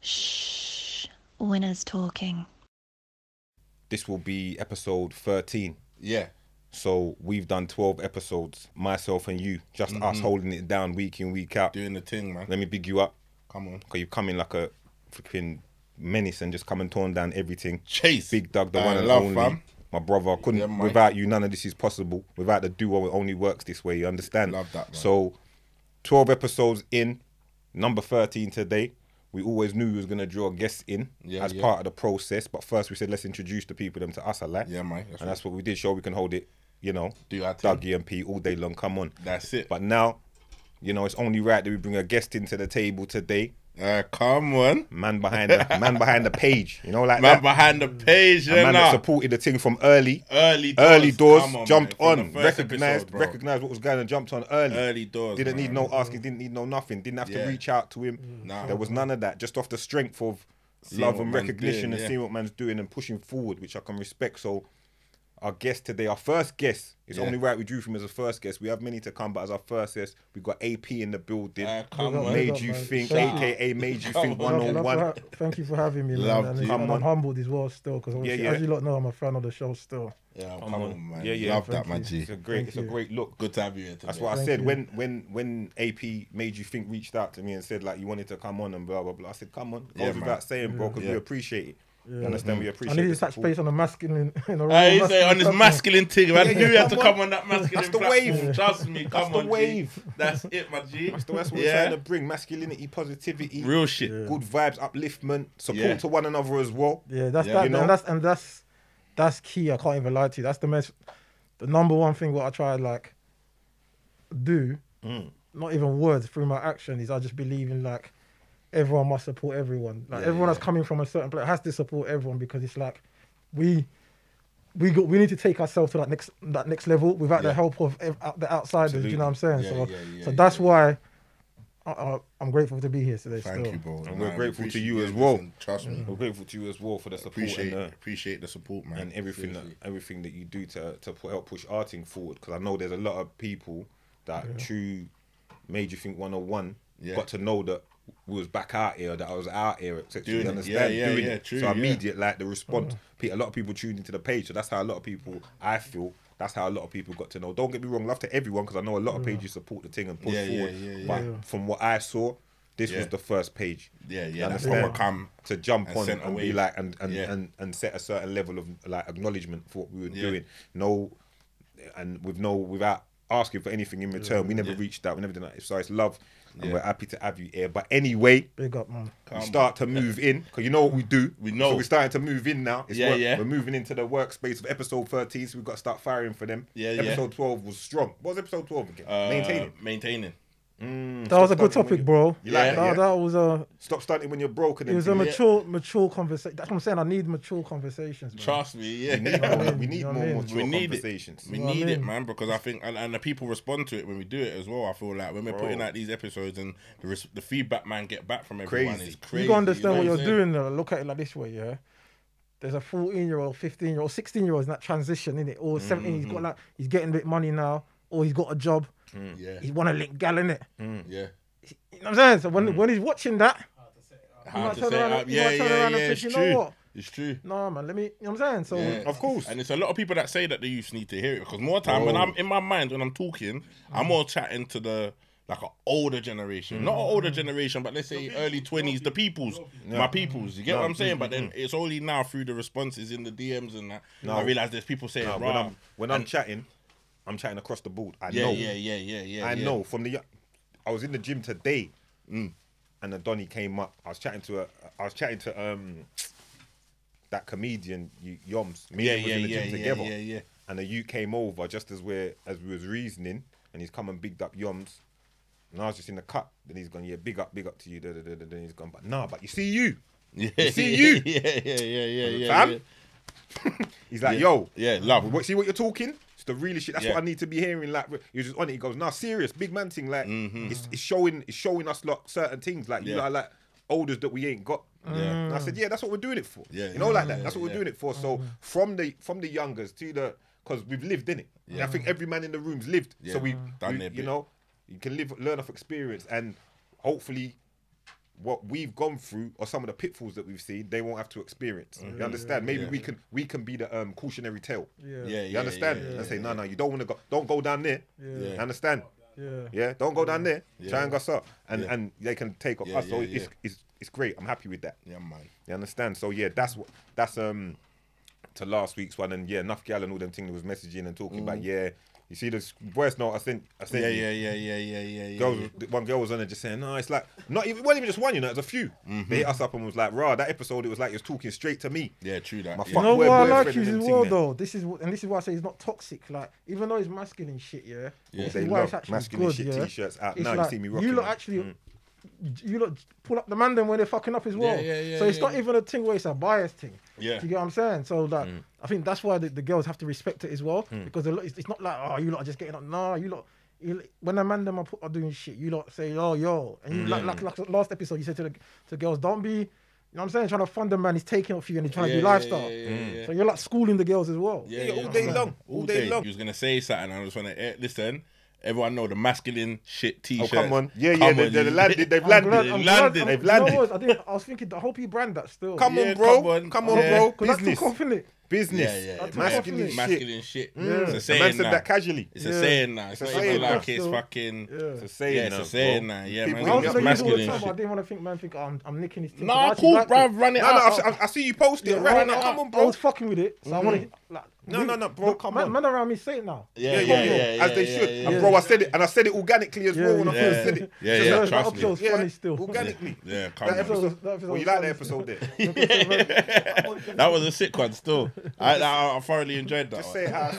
Shh. Winners talking. This will be episode 13. Yeah. So we've done 12 episodes, myself and you, just us holding it down week in, week out. Doing the thing, man. Let me big you up. Come on. Because you've come in like a freaking menace and just come and torn down everything. Chase. Big Doug, the one and love, only. fam. My brother, couldn't without you, none of this is possible. Without the duo, it only works this way, you understand? Love that, man. So 12 episodes in, number 13 today. We always knew we was going to draw guests in as part of the process. But first we said, let's introduce the people them to us, Yeah, man. That's what we did. Show we can hold it, you know, do our thing. Dougie and P all day long. Come on. That's it. But now, you know, it's only right that we bring a guest into the table today. Come on. Man behind the page, you know, like Man that. behind the page, A man that supported the thing from early doors, Come on, jumped man. on, From the first recognized what was going on, jumped on early. Early doors. Didn't man. need no asking, didn't need no nothing, didn't have to reach out to him. Nah. There was none of that. Just off the strength of Seeing love what and man's recognition doing, and seeing what man's doing and pushing forward, which I can respect. So our guest today, our first guest, it's only right we drew from as a first guest. We have many to come, but as our first guest, we got AP in the building. Come on. Made you think, aka Made You Think 101. Thank you for having me, Love man. you. And I'm humbled as well still, because as you lot know, I'm a fan of the show still. Yeah, come on, man. Yeah. Love that, my G. It's a great look. Good to have you here today. That's what I said when AP Made You Think reached out to me and said like you wanted to come on and blah blah blah. I said come on, goes without saying, bro, because we appreciate it. You understand? We appreciate it. I need to touch base on the masculine. He say on his masculine thing. I knew you had to come come on that masculine. That's the platform. wave. Trust me, come That's the on, wave. G. That's it, my G. That's what we're trying to bring: masculinity, positivity, Real shit. good vibes, upliftment, support to one another as well. Yeah, that's that, you know? and that's key. I can't even lie to you. That's the number one thing what I try like do. Not even words, through my action, is I just believe in like everyone must support everyone. Like everyone that's coming from a certain place has to support everyone, because it's like we need to take ourselves to that next level without the help of the outsiders. Absolutely. You know what I'm saying? Yeah, so that's why I'm grateful to be here today. Thank you, bro. And we're grateful to you as well. Trust me. We're grateful to you as well for the support Appreciate the support, man. and everything that you do to help push arting forward. Because I know there's a lot of people that through Made You Think 101 got to know that we was back out here, that I was out here, etc. You understand? Doing it. True, so immediate, like the response, a lot of people tuned into the page. So that's how a lot of people, I feel, that's how a lot of people got to know. Don't get me wrong, love to everyone, because I know a lot of pages support the thing and push forward. But from what I saw, this was the first page. That's what come to jump on send and away. be like and set a certain level of like acknowledgement for what we were doing. Without asking for anything in return. We never reached out. We never did that. So it's love. And we're happy to have you here. But anyway, big up, man. We start to move in, because you know what we do. We know. So we're starting to move in now. It's Yeah. We're moving into the workspace of episode 13, so we've got to start firing for them. Episode 12 was strong. What was episode 12 again? Maintaining. That was a good topic, bro. You like that? That was a... Stop stunting when you're broke. It was a mature conversation. That's what I'm saying. I need mature conversations, man. Trust me, We need more mature conversations. We need it, man, because I think, and the people respond to it when we do it as well. I feel like when we're putting out these episodes and the feedback man get back from everyone is crazy. You gotta understand what you're doing though. Look at it like this way, yeah. There's a 14-year-old, 15-year-old, 16-year-old in that transition, innit? Or 17, he's got like, he's getting a bit of money now, or he's got a job. He want to link gal, innit? You know what I'm saying? So when he's watching that, Hard to say up. It's true. It's true. No, man, let me, you know what I'm saying? So of course. And it's a lot of people that say that the youths need to hear it, because more time when I'm in my mind, when I'm talking, I'm more chatting to the like an older generation. Not an older generation, but let's say early 20s, the peoples, my peoples. You get what I'm saying? But then it's only now through the responses in the DMs and that, I realise there's people saying, when I'm chatting across the board. I know from the... I was in the gym today, and the Donny came up. I was chatting to that comedian Yoms. Me and him was in the gym together. And the youth came over just as we was reasoning, and he's come and bigged up Yoms. And I was just in the cut. Then he's gone, big up to you. Then he's gone, but you see you. You see you. Fam? He's like, yo, love. See what you're talking? It's the really shit. That's what I need to be hearing. Like, he was just on it. He goes, nah, serious, big man thing. Like, it's showing us certain things. Like, you know, like olders that we ain't got. And I said, that's what we're doing it for. You know, like that. That's what we're doing it for. So from the youngers to the, because we've lived in it. I think every man in the room's lived. So we, you know, you can learn off experience, and hopefully what we've gone through or some of the pitfalls that we've seen, they won't have to experience. You understand? Maybe we can be the cautionary tale. You understand? And say, no, you don't want to go. Don't go down there. You understand? Yeah. Don't go down there. Try and go up, and they can take off us. So it's great. I'm happy with that. Yeah, man. You understand? So yeah, that's to last week's one, and yeah, enough gal and all them things that was messaging and talking about You see the voice note I sent. One girl was on it just saying, no, it's like it wasn't even just one, you know, it was a few. They hit us up and was like, rah, that episode, it was like you was talking straight to me. Yeah, true that. You know what I like you as well though. This is why I say it's not toxic. Like, even though it's masculine shit, this is why it's actually masculine good. shit T-shirts out. It's now like, you see me rocking. You lot actually. You lot pull up the man them when they're fucking up as well. So it's not even a thing where it's a bias thing. Do you get what I'm saying? So like, I think that's why the girls have to respect it as well, because it's not like, oh, you lot are just getting up. No, you lot, when the man them are doing shit, you lot say, oh, yo, and you like last episode, you said to the girls, don't be, you know what I'm saying, trying to fund the man, he's taking off you and he's trying to do lifestyle. So you're like schooling the girls as well. All day long. You was gonna say something, I just want to listen. Everyone know the masculine shit T-shirt. Oh, come on. They've landed. They've landed. I was thinking, I hope you brand that still. Come on, bro. Business. Business. Masculine shit. It's a saying now. That casually. It's a saying now. It's not even like it's fucking... It's a saying now. It's a saying now. Yeah, man. It's masculine shit. I didn't want to think, I'm nicking his thing. Nah, cool, bruv. Run it out. I see you post it right now. Come on, bro. I was fucking with it. So I want to... No, bro, come on. Man around me say it now. Yeah. As they should. And bro, I said it, and I said it organically as well when I first said it. Yeah, trust me. That funny still. Organically. Yeah, come on. Well, you like the episode there? That was a sick one still. I thoroughly enjoyed that. Just say how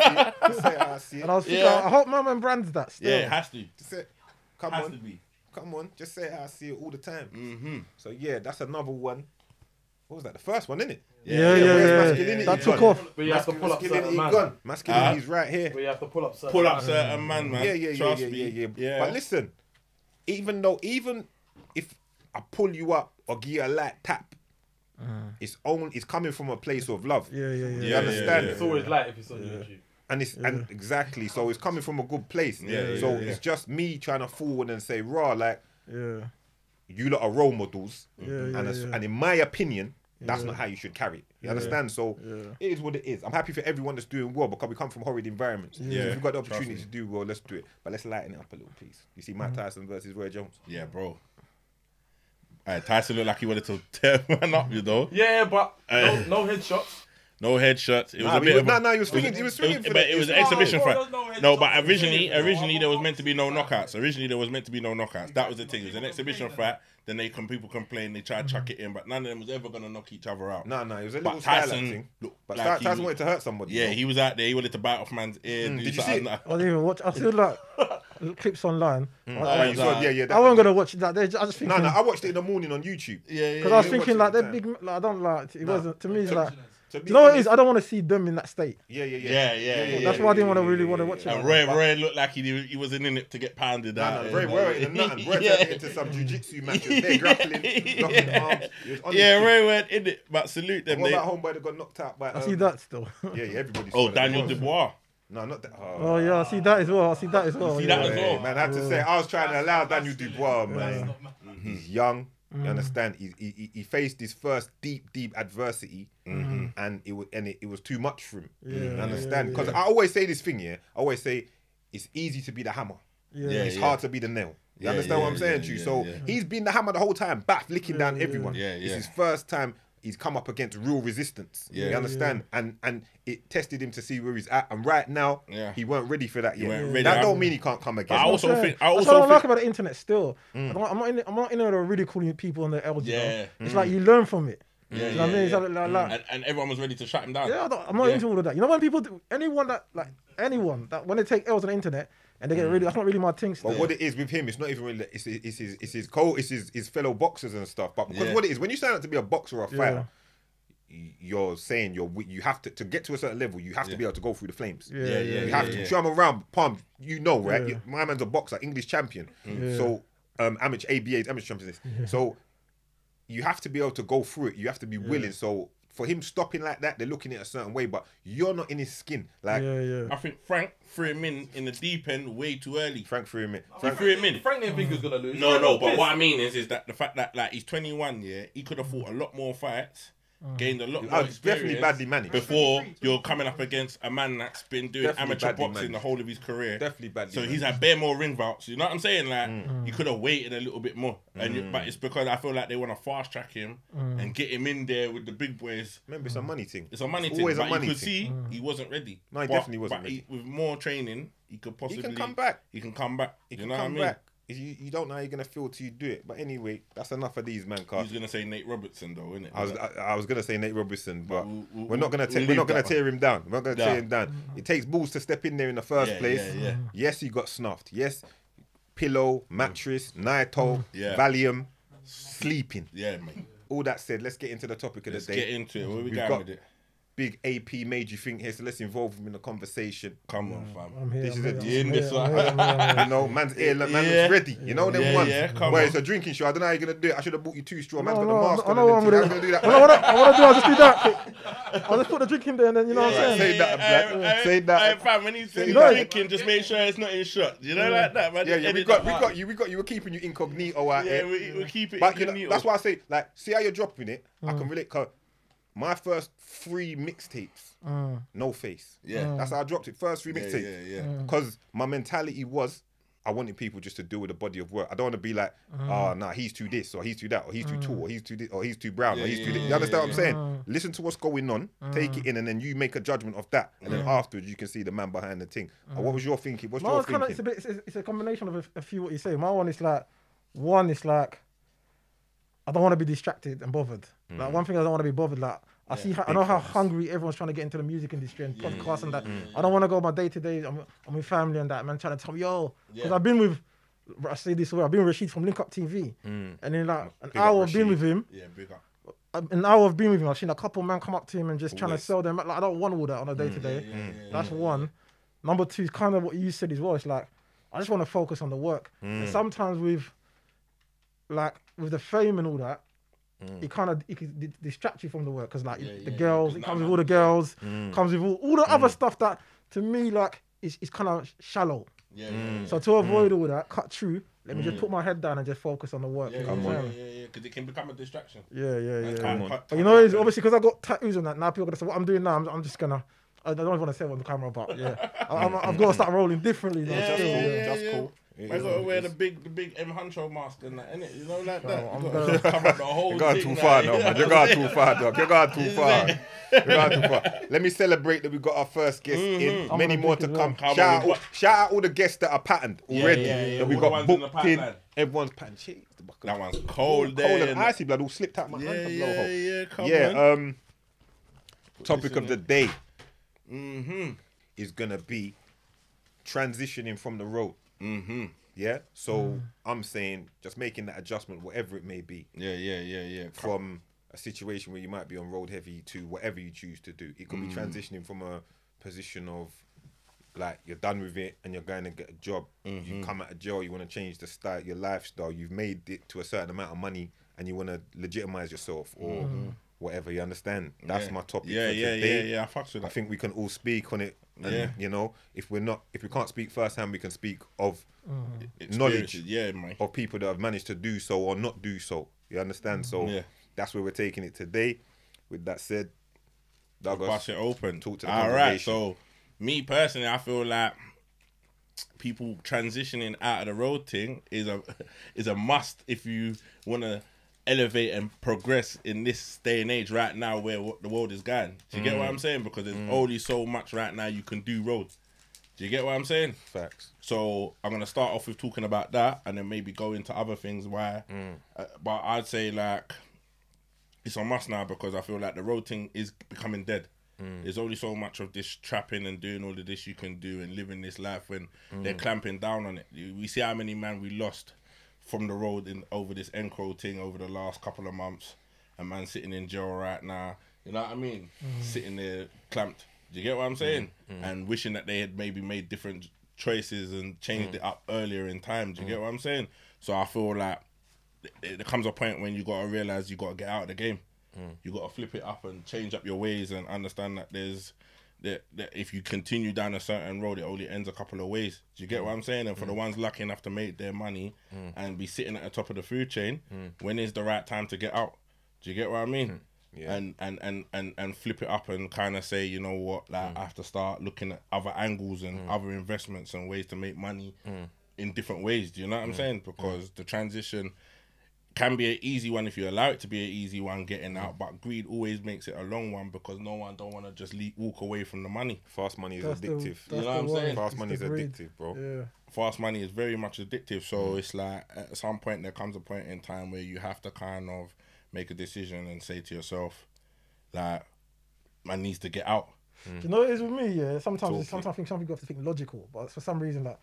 I see it. And I was thinking, I hope my man brands that still. Yeah, it has to. Just say, come on. Just say how I see it all the time. So yeah, that's another one. What was that? The first one, innit? Yeah. That took off. But you have to pull up certain man. Masculinity's right here. But you have to pull up certain Pull up certain man. Yeah. But listen, even if I pull you up or give you a light tap, it's coming from a place of love. Yeah. You understand? It's always light if it's on YouTube. And exactly, so it's coming from a good place. It's just me trying to forward and say, raw, like, you lot are role models, and in my opinion, that's not how you should carry it. You understand? So it is what it is. I'm happy for everyone that's doing well, because we come from horrid environments. So if we've got the opportunity to do well, let's do it. But let's lighten it up a little, please. You see Mike Tyson versus Roy Jones? Yeah, bro. Tyson looked like he wanted to tear man up, you know? Yeah, but no headshots. No headshots. It was a bit of he was swinging for but it was an exhibition fight. No, but originally there was meant to be no knockouts. That was the thing. It was an exhibition fight. Then people complain, they tried to chuck it in, but none of them was ever gonna knock each other out. No, it was a little Tyson thing. But like Tyson wanted to hurt somebody. Yeah, he was out there. He wanted to bite off man's ear. Did you see it? I didn't even watch. I still like clips online. I wasn't gonna watch that. I just think. No, I watched it in the morning on YouTube. Because I was thinking like they're big. Like, I don't like. It wasn't to me. It's like. You know what it is? I don't want to see them in that state. Yeah. That's why I didn't really want to watch it. And Roy looked like he wasn't in it to get pounded out. Roy went nothing. Roy turned into some jiu-jitsu matches. They're grappling, knocking arms. Roy went in it, but salute them. What about homeboy that got knocked out by... I see that still. Yeah, everybody saw that. Daniel Dubois. No, not that. Oh yeah, I see that as well. See that as well. Man, I have to say, I was trying to allow Daniel Dubois, man. He's young. You understand? He faced his first deep adversity, and it was too much for him. You understand? Because I always say this thing, I always say it's easy to be the hammer. It's hard to be the nail. You understand what I'm saying to you? So he's been the hammer the whole time, licking down everyone. It's his first time he's come up against real resistance. You understand? And it tested him to see where he's at. And right now, he weren't ready for that yet. That don't mean he can't come again. I also think that's what I don't like about the internet still. I'm not in there ridiculing people on the LG. It's like you learn from it. You know what I mean? And everyone was ready to shut him down. I'm not into all of that. You know when people anyone that when they take L's on the internet and they get really, that's not really my thing. But what it is with him, it's not even really. It's his fellow boxers and stuff. But because what it is, when you sign up to be a boxer or a fighter, you're saying you have to get to a certain level. You have to be able to go through the flames. You have to show him around. Palm, right? My man's a boxer, English champion. So amateur ABA's amateur champion. So you have to be able to go through it. You have to be willing. So for him stopping like that, they're looking at it a certain way, but you're not in his skin. Like, I think Frank threw him in the deep end way too early. Frank threw him in. He threw him in. Frank didn't think he was gonna lose. No, but what I mean is that the fact that like he's 21, yeah, he could have fought a lot more fights, gained a lot more experience. Definitely badly managed. Before you're coming up against a man that's been doing Definitely amateur badly boxing managed. the whole of his career. Definitely badly So he's managed. had bare more ring bouts. You know what I'm saying? Like you could have waited a little bit more. But it's because I feel like they want to fast track him and get him in there with the big boys. Remember, it's a money thing. It's a money thing. Always a But money you could thing. see he wasn't ready. No, he But- definitely wasn't but ready. with more training, he could possibly. He can come back. He can come back. He You can know what I come mean? back. You don't know how you're gonna feel till you do it. But anyway, that's enough of these, man. Car. He's gonna say Nate Robertson though, isn't it? I was gonna say Nate Robertson, but we'll we're not gonna leave we're not gonna that tear him down. We're not gonna Nah. tear him down. It takes balls to step in there in the first place. Yeah. Yes, he got snuffed. Yes, pillow, mattress, Naito, Yeah. Valium, sleeping. Yeah, mate. All that said, let's get into the topic of Let's the day. get into it. Where we We've going got with it? Big AP made you think here, so let's involve him in the conversation. Come on, fam. I'm here. This I'm is here, a- I'm in here, this I'm one. here, I'm here, I'm here. You know, man's ear, man Yeah. looks ready. You know them Yeah, ones. yeah, come Where on. it's a drinking show. I don't know how you're gonna do it. I should have bought you 2 straw. Man's No, got the no, mask I on. know what I'm and gonna everything. How do. you gonna do that? I wanna do. I'll just do that. I'll just put the drink in there, and then you know what I'm Say saying. that, Black. Say that. Hey, fam, when he's that. drinking, just make sure it's not in shot. You know, like that, man. Yeah, Just we edit got that out. you. We're keeping you incognito out Yeah, here. we keep it But you know, incognito. that's why I say, like, see how you're dropping it. I can relate. Cause my first 3 mixtapes, no face. Yeah. That's how I dropped it. First 3 Yeah, mixtapes. yeah. Because my mentality was, I wanted people just to deal with the body of work. I don't want to be like, oh, nah, he's too this, or he's too that, or he's too tall, or he's too this, or he's too brown, or he's too this. You understand what I'm saying? Listen to what's going on, take it in, and then you make a judgment of that. And then afterwards, you can see the man behind the thing. What was your thinking? What's No, your it's kind thinking? of it's a combination of a few what you say. My one is like, I don't want to be distracted and bothered. Like one thing I don't want to be bothered. Like I know how hungry everyone's trying to get into the music industry and podcasts and that. I don't want to go my day to day. I'm with family and that man trying to tell me because I've been with. I say this way. I've been with Rashid from Link Up TV, and in like an Big up hour I've been Rashid. with him. Yeah, big up. An hour I've been with him. I've seen a couple man come up to him and just trying to sell them. Like I don't want all that on a day to day. That's one. Number two is kind of what you said as well. It's like I just want to focus on the work. And sometimes with the fame and all that, it can distract you from the work because the girls, it comes with all the girls, comes with all the other stuff that to me like is kind of shallow. Yeah. So to avoid all that, cut through. Let me just put my head down and just focus on the work. Yeah, you know what I'm saying? yeah, because it can become a distraction. Yeah. Come on. But you know, it's obviously because I got tattoos on that. Now people are gonna say what I'm doing now. I'm just gonna. I don't want to say it on the camera, but I've got to start rolling differently now. Yeah, still, yeah. That's cool. I gotta wear the big M Huncho mask and that, innit? You know, like that. I'm You gotta cover up the whole You're going thing. too far like, now, man. You're going too far, dog. You're going too far. You're going too far. Let me celebrate that we got our first guest in. I'm Many gonna more drink to as well. come. Come on, Shout out all the guests that are patterned already. yeah. That we All the got ones in the booked in. pipeline. Everyone's patterned. Shit, That one's cold cold there. and icy blood all slipped out my hand. to blow hole. Yeah, come on. Yeah. Topic of the day Mm-hmm. is gonna be transitioning from the road. Yeah. So I'm saying just making that adjustment, whatever it may be. Yeah. From a situation where you might be on road heavy to whatever you choose to do. It could be transitioning from a position of like you're done with it and you're going to get a job. You come out of jail, you want to change the style, your lifestyle. You've made it to a certain amount of money and you want to legitimize yourself or whatever. You understand? That's my topic. for today. Yeah. I fucks with I that. think we can all speak on it. And, you know, if we can't speak firsthand, we can speak of knowledge Yeah, man. of people that have managed to do so or not do so. You understand? So that's where we're taking it today. With that said, Douglas, Bust it open. talk to the All right. congregation. So, me personally, I feel like people transitioning out of the road thing is a must if you want to elevate and progress in this day and age right now where the world is going. Do you get what I'm saying? Because there's only so much right now you can do road. Do you get what I'm saying? Facts. So I'm gonna start off with talking about that, and then maybe go into other things. Why? But I'd say like it's a must now because I feel like the road thing is becoming dead. There's only so much of this trapping and doing all of this you can do and living this life when they're clamping down on it. We see how many man we lost from the road over this Encro thing over the last couple of months. A man sitting in jail right now. You know what I mean? Sitting there clamped. Do you get what I'm saying? And wishing that they had maybe made different choices and changed it up earlier in time. Do you get what I'm saying? So I feel like there comes a point when you got to realise you got to get out of the game. You got to flip it up and change up your ways and understand that that if you continue down a certain road, it only ends a couple of ways. Do you get what I'm saying? And for the ones lucky enough to make their money and be sitting at the top of the food chain, when is the right time to get out? Do you get what I mean? Yeah. And flip it up and kind of say, you know what, like I have to start looking at other angles and other investments and ways to make money in different ways. Do you know what I'm saying? Because the transition can be an easy one if you allow it to be an easy one getting out, but greed always makes it a long one because no one don't want to just walk away from the money. Fast money is addictive. You know what I'm saying? Fast money is addictive, bro. Yeah. Fast money is very much addictive. So it's like at some point there comes a point in time where you have to kind of make a decision and say to yourself, like, man needs to get out. Do you know what it is with me? Yeah, sometimes I think some people have to think logical, but for some reason, like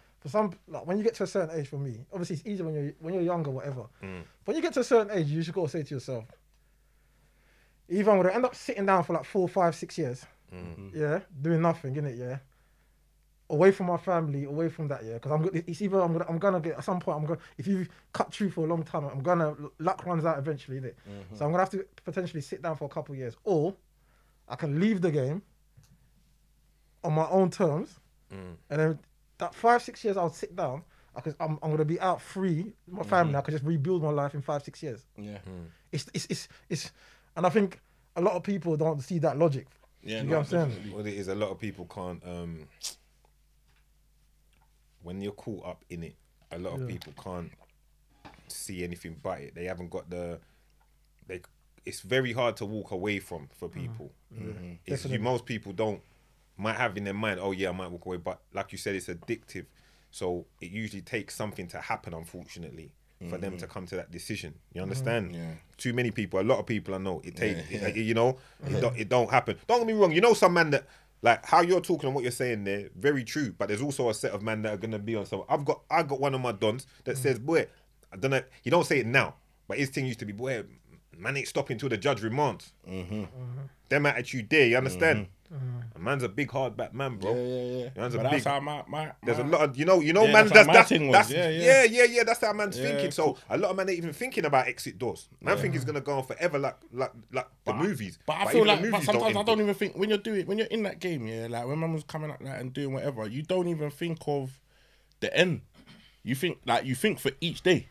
when you get to a certain age, for me, obviously it's easier when you're younger, whatever. When you get to a certain age, you just got to say to yourself, either I'm gonna end up sitting down for like 4, 5, 6 years, yeah, doing nothing, innit, yeah, away from my family, away from that, yeah, because I'm gonna get at some point. If you cut through for a long time, luck runs out eventually, innit? So I'm gonna have to potentially sit down for a couple of years, or I can leave the game on my own terms, and then that 5, 6 years I'll sit down. I'm gonna be out free, my family. I can just rebuild my life in 5, 6 years. Yeah, it's and I think a lot of people don't see that logic. Yeah, you know what I'm saying? What it is, a lot of people can't. When you're caught up in it, a lot of people can't see anything but it. They haven't got it's very hard to walk away from for people. Most people might have in their mind, oh yeah, I might walk away, but like you said, it's addictive. So it usually takes something to happen, unfortunately, for them to come to that decision. You understand? Yeah. Too many people, a lot of people I know, it don't happen. Don't get me wrong, you know some man that, like how you're talking and what you're saying there, very true. But there's also a set of men that are gonna be on. So I got one of my dons that says, boy, I don't know. He don't say it now, but his thing used to be, boy, man ain't stopping till the judge remands. Them attitude there, you understand? A man's a big hard back man, bro. Yeah. That's how there's a lot of man. That's how man's thinking. Cool. So a lot of men ain't even thinking about exit doors. Man think he's gonna go on forever, like the movies. But I feel like sometimes I don't even think when you're in that game, like when man was coming up and doing whatever, you don't even think of the end. You think for each day.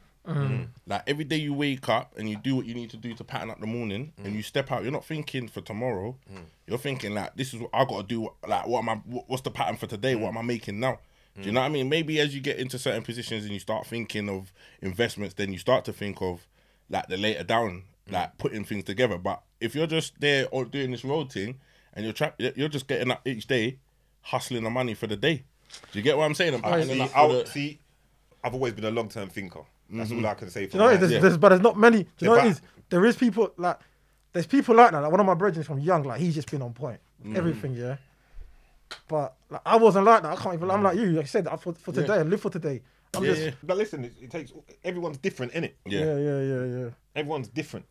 Like every day you wake up and you do what you need to do to pattern up the morning and you step out, you're not thinking for tomorrow. You're thinking like, this is what I got to do. Like, what's the pattern for today? What am I making now? Do you know what I mean? Maybe as you get into certain positions and you start thinking of investments, then you start to think of like the later down, like putting things together. But if you're just there or doing this road thing and you're just getting up each day, hustling the money for the day. Do you get what I'm saying? I've always been a long-term thinker. That's all I can say. For but there's not many. Do you know what it is? There is people like, there's people like that. Like one of my brethren from young, like he's just been on point. Everything, yeah. But like, I wasn't like that. I can't even. I'm like you. Like I said, for today, I live for today. But listen, it takes. Everyone's different, innit? Yeah. Everyone's different.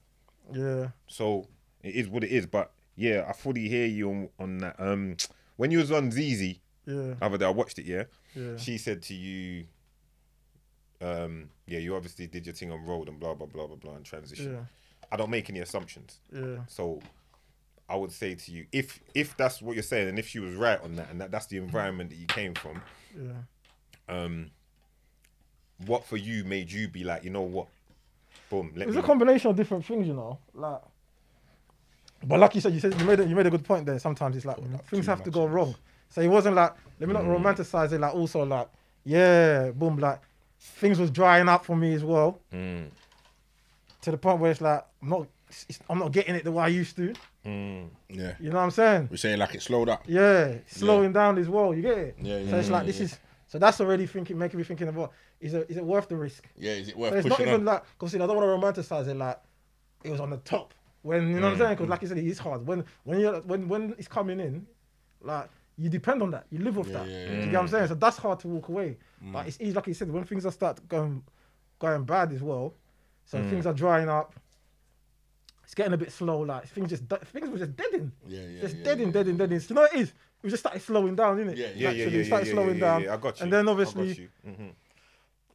Yeah. So it is what it is. But yeah, I fully hear you on that. When you was on ZZ, other day I watched it. Yeah. She said to you. You obviously did your thing on road and blah blah blah blah blah and transition. I don't make any assumptions. So I would say to you, if that's what you're saying, and if she was right on that, and that's the environment that you came from, what for you made you be like, you know what, boom? It's a combination of different things, you know. Like, but like you said, you made a good point there. Sometimes it's like things have to go wrong. So it wasn't like, let me not romanticize it. Like also like, boom, like. Things was drying up for me as well, to the point where it's like I'm not getting it the way I used to. Yeah, you know what I'm saying? We're saying like it slowed up. Yeah, slowing down as well. You get it? Yeah. So it's like this is. So that's already making me thinking about is it worth the risk? Yeah, is it worth? So it's not even like, because I don't want to romanticize it like it was on the top when you know what I'm saying? Because like you said, it is hard when it's coming in, like. You depend on that. You live off that. You get what I'm saying? So that's hard to walk away. But it's easy, like you said, when things start going bad as well. So things are drying up. It's getting a bit slow. Like things were just deading. Deading. So, you know what it is? We just started slowing down, innit? Yeah. Started slowing down. Yeah, I got you. And then obviously, and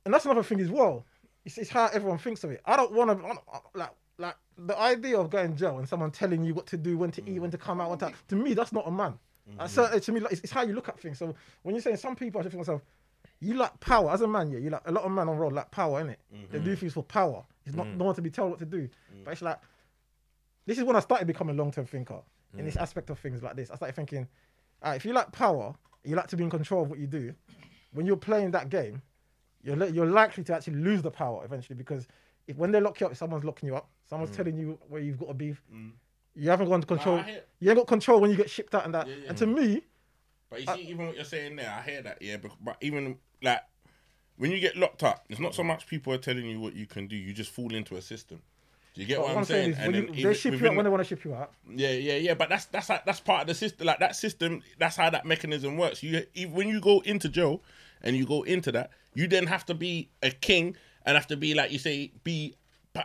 that's another thing as well. It's how everyone thinks of it. I don't want to like the idea of going jail and someone telling you what to do, when to eat, when to come out, what time, to me that's not a man. To me, like, it's how you look at things. So when you're saying some people, I just think to myself, you like power as a man, yeah. You like a lot of men on road like power, innit? They do things for power. It's not no one to be told what to do. But it's like, this is when I started becoming a long-term thinker in this aspect of things like this. I started thinking, if you like power, you like to be in control of what you do. When you're playing that game, you're likely to actually lose the power eventually, because when they lock you up, if someone's locking you up, someone's telling you where you've got to be. You haven't got control. You ain't got control when you get shipped out and that. And to me, but you see, even what you're saying there, I hear that, yeah. But even like when you get locked up, it's not so much people are telling you what you can do. You just fall into a system. Do you get what I'm saying? And they ship you out when they want to ship you out. Yeah. But that's part of the system. Like that system, that's how that mechanism works. When you go into jail and you go into that, you then have to be a king and have to be, like you say, be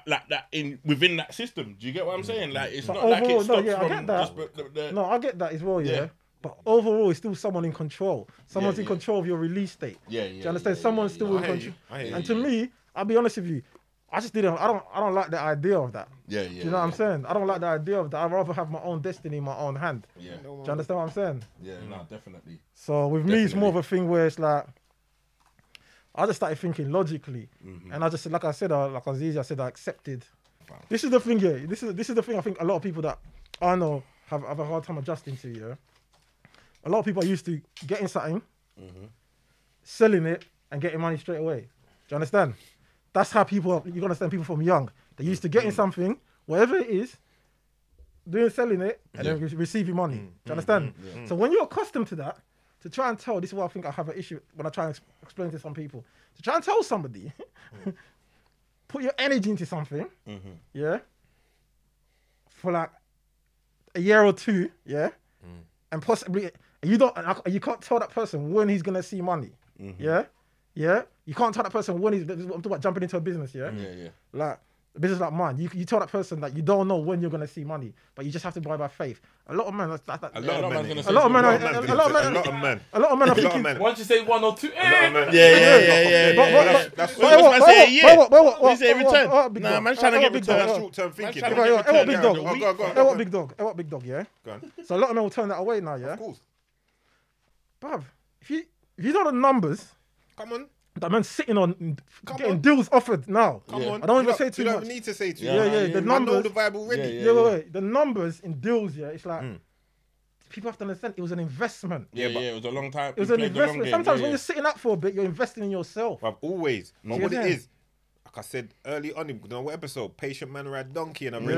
like that within that system. Do you get what I'm saying? Like it's not like it stops I get that. No, I get that as well. Yeah. But overall, it's still someone in control. Someone's in control of your release date. Do you understand? Someone's still in control. And to me, I'll be honest with you, I just didn't. I don't like the idea of that. Do you know what I'm saying? I don't like the idea of that. I'd rather have my own destiny in my own hand. Do you understand what I'm saying? Yeah, no, definitely. So with me, it's more of a thing where it's like, I just started thinking logically, and I just, like I said, like Azizi, I said, I accepted. Wow. This is the thing, yeah. This is the thing. I think a lot of people that I know have a hard time adjusting to. Yeah. A lot of people are used to getting something, selling it, and getting money straight away. Do you understand? That's how people, you understand, people from young. They're used to getting something, whatever it is, selling it, and then receiving money. Do you understand? So when you're accustomed to that, to try and tell, this is what I think I have an issue when I try and explain to some people. To try and tell somebody, put your energy into something, yeah, for like a year or two, yeah, and possibly you can't tell that person when he's gonna see money, yeah. You can't tell that person when I'm talking about jumping into a business, yeah. Like a business like mine, you tell that person that you don't know when you're gonna see money, but you just have to buy by faith. A lot of men, a lot of men are thinking. Once you say 1 or 2, That's what I say. You say return. Nah, man's trying to get return. That's short-term thinking. Big dog, yeah. So a lot of men will turn that away now, yeah. Of course. Bruv, if you know the numbers, come on. That man's sitting on getting deals offered now. Come on. I don't even say too much. You don't need to say too much. The numbers. I know the vibe already. Wait. The numbers in deals, yeah, it's like people have to understand it was an investment. But it was a long time. It was an investment. Sometimes when you're sitting up for a bit, you're investing in yourself. I've always. But what it is, like I said early on in what episode, patient man ride donkey and I'm rich.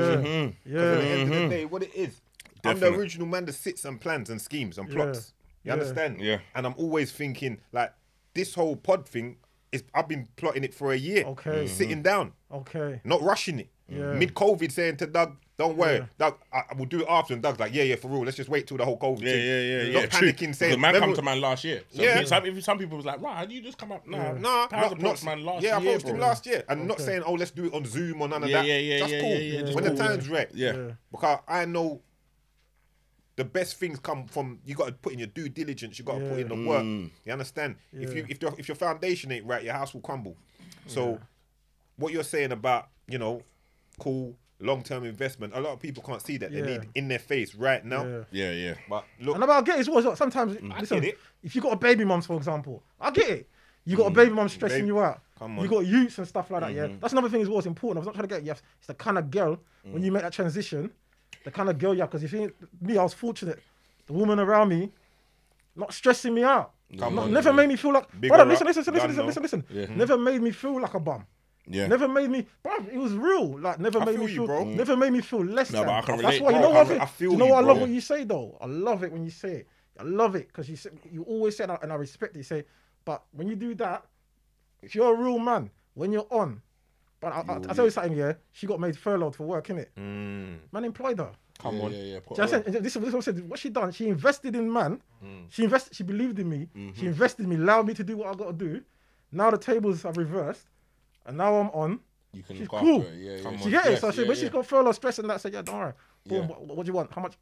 Because at the end of the day, what it is, I'm the original man that sits and plans and schemes and plots. You understand? Yeah. And I'm always thinking, like, this whole pod thing, I've been plotting it for a year. Okay. Sitting down. Okay. Not rushing it. Mid-COVID saying to Doug, don't worry. Doug, I will do it after. And Doug's like, yeah, for real. Let's just wait till the whole COVID thing. Not panicking, saying... The man come to man last year. Some people was like, right, how do you just come up? Nah, not man last year. Yeah, I approached him last year. And not saying, let's do it on Zoom or none of that. That's cool. When the time's right. Yeah. Because I know... The best things come from, you got to put in your due diligence. You got to put in the work. You understand? If your foundation ain't right, your house will crumble. So, what you're saying about cool long-term investment, a lot of people can't see that. They need in their face right now. Yeah. But look, and I get it as well. Sometimes, listen, if you got a baby mum, for example, I get it. You got a baby mum stressing you out. Come on. You got youths and stuff like that. Yeah, that's another thing as well. It's important. I was not trying to get you. It's the kind of girl when you make that transition. The kind of girl you have, because if you me, I was fortunate. The woman around me, not stressing me out. Never made me feel like. Brother, listen. Never made me feel like a bum. Never made me. Bro, it was real. Like never made me feel. Never made me feel less than. But I can relate. That's why you know what. I love what you say though. I love it when you say it. I love it because you always say that, and I respect it. You say, but when you do that, if you're a real man, when you're on. But I'll tell you something, yeah. She got made furloughed for work, innit? Man employed her. Come on. This is what I said. What she done, she invested in man. She believed in me. She invested in me, allowed me to do what I got to do. Now the tables have reversed. And now I'm on. She's cool. She get it. So when she's got furlough, stress and that, I said, don't worry. Boom, what do you want? How much?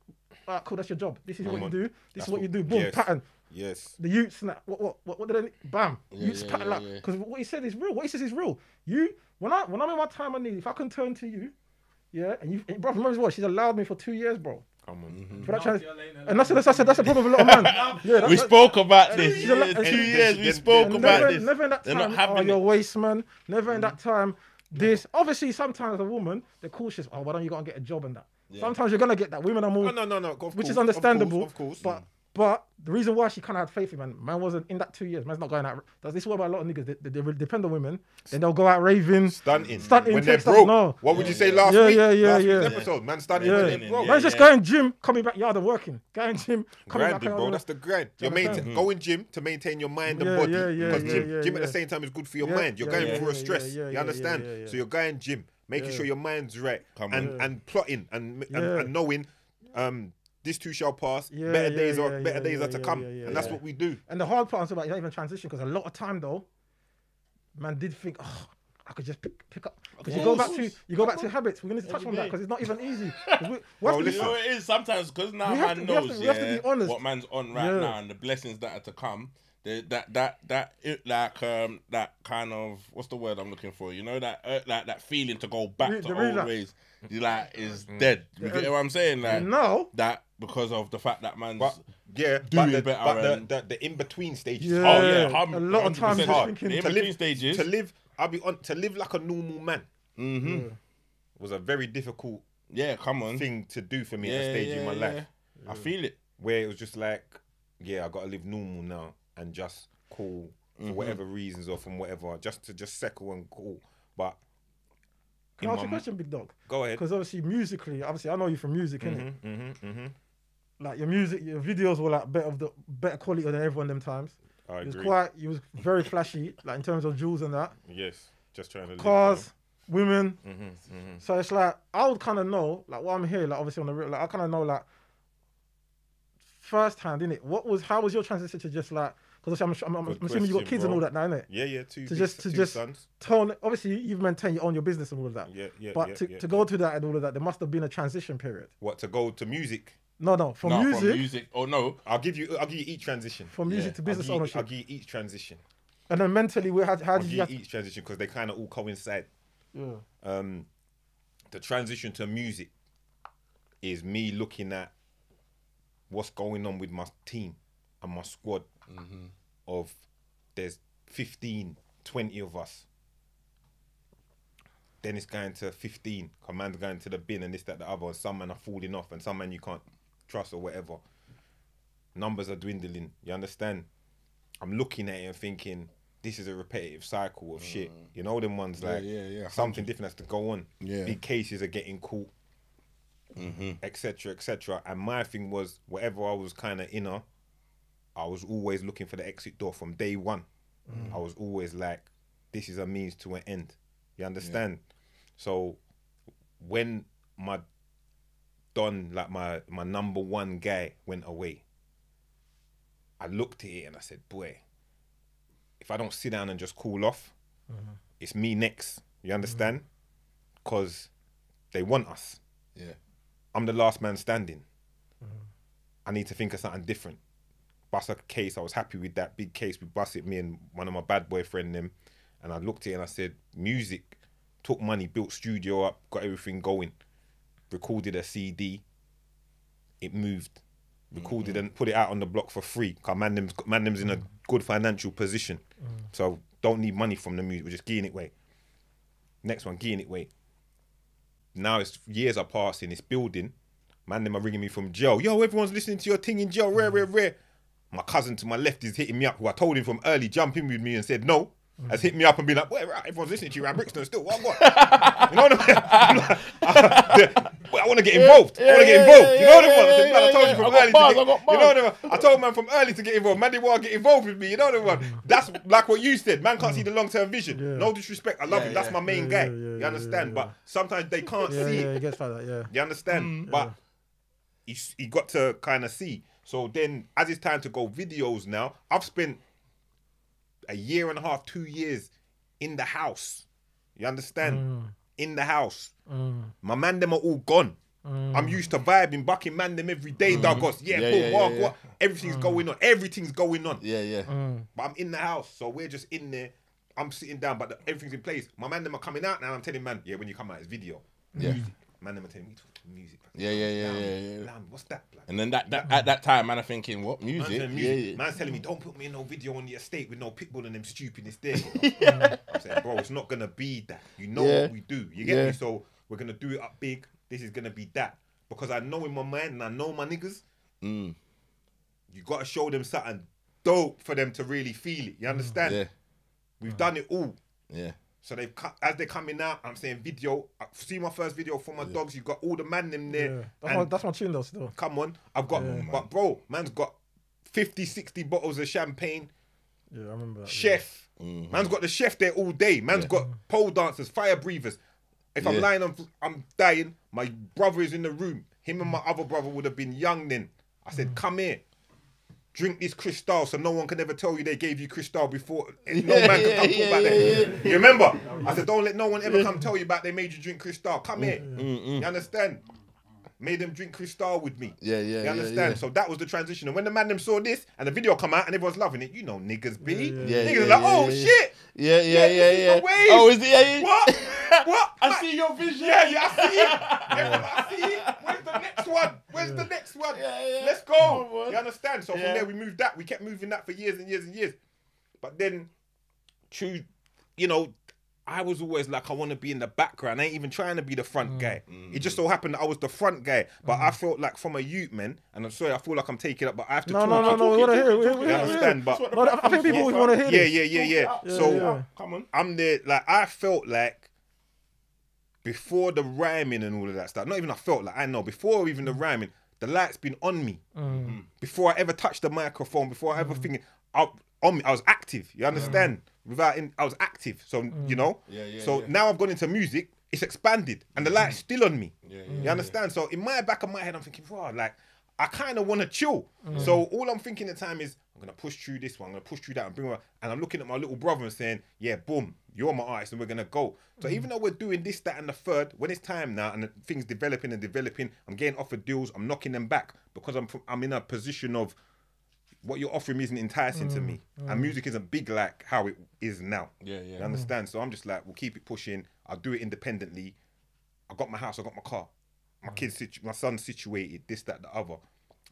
Cool, that's your job. This is what you do. This is what you do. Boom, pattern. Yes. The youths and that. What did they? Bam. Youths pattern like. Because what he said is real. What he says is real. When I'm in my time of need, if I can turn to you, Yeah, and bro, remember what? She's allowed me for 2 years, bro. Come on. For that and that's a problem with a lot of man. Yeah, We spoke about this. she's a- 2 years, we spoke and about never, this. never in that They're not time, having you're a it. waste man. Never in that time, this. Obviously, sometimes a woman, they're cautious. Oh, why don't you go and get a job and that? Sometimes you're gonna get that. Women are more, No. which is understandable. Of course. But the reason why she kind of had faith in man wasn't in that 2 years. Man's not going out. This is what about a lot of niggas. They depend on women. Then they'll go out raving, Stunting. Stunting, When they're take stuff, broke. no. What would you say last Yeah, week? yeah, Last yeah. week's episode. Man stunting Yeah. when they're broke. Man's just going gym, coming back yard and working. Going gym, coming Grinding, back bro. yard. That's the grind. You're understand? going gym to maintain your mind and Yeah, body. yeah, Because yeah, gym at yeah. the same time is good for your Yeah, mind. You're yeah, going yeah, through a yeah, stress. yeah, You understand? yeah. So you're going gym, making sure your mind's right, Come on. and plotting and knowing this too shall pass. Yeah, Better yeah, days yeah, are better yeah, days yeah, are to yeah, come, yeah, and that's what we do. And the hard part is about you don't even transition because a lot of time though, man did think, oh, I could just pick up. Because you go back to habits. We're gonna touch on that because it's not even easy. Bro, You listen. know what it is sometimes because now We have man to- we have knows to- we have to be honest. what man's on right Yeah. now and the blessings that are to come. That kind of what's the word I'm looking for? You know that feeling to go back to old ways. You is dead. You get what I'm saying? Like No. that because of the fact that man's Doing better but the in between stages. Yeah. oh yeah, A lot of times 100%. you're hard. thinking The in to between live stages. to live like a normal man was a very difficult Yeah, come on. thing to do for me at a stage in my life I feel it. where it was just like, I gotta live normal now and just cool for whatever reasons or from whatever, just to settle and cool. But Can I ask you a question, big dog? go ahead. Because obviously musically, I know you from music, innit? Like your music, your videos were like better quality than everyone them times. I It was agree. you was very flashy, like in terms of jewels and that. Yes, just trying to live, Cars, women. man. So it's like I would kind of know, like what I'm here, like obviously on the real, like I kind of know, like firsthand, innit? How was your transition to just like? Because I'm Good assuming you got question, kids and bro. all that now, innit? Yeah, two just tone. Obviously, you've maintained your business and all of that. Yeah. But to go to that and all of that, there must have been a transition period. What, to go to music? No, from music. Oh no. I'll give you each transition. From music to business ownership. I'll give you each transition. And then mentally, how I'll did give you you have each transition because they kind of all coincide. Yeah. The transition to music is me looking at what's going on with my team and my squad of there's 15, 20 of us. Then it's going to 15. Man's going to the bin and this, that, the other. And some men are falling off and some men you can't trust or whatever. Numbers are dwindling. You understand? I'm looking at it and thinking, this is a repetitive cycle of shit. You know them ones like something different has to go on. Yeah. Big cases are getting caught, etc., etc. And my thing was, whatever I was kind of inner, I was always looking for the exit door from day one. I was always like, this is a means to an end. You understand? So when my Don, like my number one guy, went away, I looked at it and I said, boy, if I don't sit down and just cool off, it's me next. You understand? Because they want us. Yeah. I'm the last man standing. I need to think of something different. Bust a case. I was happy with that big case. We busted, me and one of my bad boy friend them. And I looked at it and I said, music, took money, built studio up, got everything going. Recorded a CD. It moved. Recorded and put it out on the block for free. Cause man them's in a good financial position. So don't need money from the music. We're just getting it way. Next one, getting it way. Now it's years are passing, it's building. Man, them are ringing me from jail. Yo, everyone's listening to your thing in jail. Rare. My cousin to my left is hitting me up, who I told him from early, jump in with me and said no. Has hit me up and been like, well, everyone's listening to you around Brixton still. What? You know what I mean? I want to get involved. I want to get involved. You know what I mean? I said, man, I told you from early to get, you know what I mean? I told man from early to get involved. Man, they want to get involved with me. You know what I mean? That's like what you said. Man can't see the long-term vision. Yeah. No disrespect. I love him. That's my main guy. yeah, You yeah, understand? yeah. But sometimes they can't see it. Yeah, it gets like that, yeah. You understand? But he got to kind of see. So then, as it's time to go videos now, I've spent a year and a half, 2 years in the house. You understand? In the house. My man them are all gone. I'm used to vibing, bucking man them every day, Douglas. What? Everything's going on. Everything's going on. Yeah. But I'm in the house, so we're just in there. I'm sitting down, but everything's in place. My man them are coming out now. I'm telling man, when you come out, it's video. Yeah. Man, them are telling me music. Yeah. What's that? Like, And then that at that time, man, I'm thinking, what Man's music? telling me, Yeah. Man's telling me, don't put me in no video on the estate with no pitbull and them stupidness there. You know? I'm saying, bro, it's not gonna be that. You know what we do. You get me? So we're gonna do it up big. This is gonna be that. Because I know in my mind and I know my niggas, you gotta show them something dope for them to really feel it. You understand? Yeah. We've done it all. Yeah. So they've as they're coming out, I'm saying video. I see my first video for my dogs. You've got all the man in there. Yeah. That's my tune though still. Come on, I've got, but bro, man's got 50, 60 bottles of champagne. Yeah, I remember that. Chef, man's got the chef there all day. Man's got pole dancers, fire breathers. If I'm lying, I'm dying. My brother is in the room. Him and my other brother would have been young then. I said, come here. Drink this Cristal so no one can ever tell you they gave you Cristal before. No man can come talk about that. You remember? I said, don't let no one ever come tell you about they made you drink Cristal. Come here. You understand? Made them drink Cristal with me. Yeah. You understand? So that was the transition. And when the man them saw this and the video come out and everyone's loving it, you know niggas be. Niggas are like, oh shit. Yeah. Oh, is it? What? What? I see your vision. Yeah, I see it. I see it. Where's the next one? Where's the next one? Let's go. You understand? So from there we moved that. We kept moving that for years and years and years. But then, you know, I was always like, I want to be in the background. I ain't even trying to be the front guy. It just so happened that I was the front guy. But I felt like from a youth, man, and I'm sorry, I feel like I'm taking up, but I have to talk. No, we want to hear it. You understand? But No, I think people want to hear this. Yeah. So Yeah. Come on. I'm there, like, I felt like before the rhyming and all of that stuff, not even I felt like, I know, before even the rhyming, the light's been on me. Before I ever touched the microphone, before I ever thinking, I was active, you understand? I was active, so, you know? So now I've gone into music, it's expanded, and the light's still on me. You understand? So in my back of my head, I'm thinking, wow, like, I kind of want to chill. So all I'm thinking at the time is, I'm going to push through this one, I'm going to push through that and bring her. And I'm looking at my little brother and saying, yeah, boom, you're my artist and we're going to go. So even though we're doing this, that and the third, when it's time now and things developing and developing, I'm getting offered deals, I'm knocking them back because I'm in a position of what you're offering me isn't enticing to me. And music isn't big like how it is now. You understand? So I'm just like, we'll keep it pushing. I'll do it independently. I got my house, I got my car. My kids, my son's situated, this, that, the other.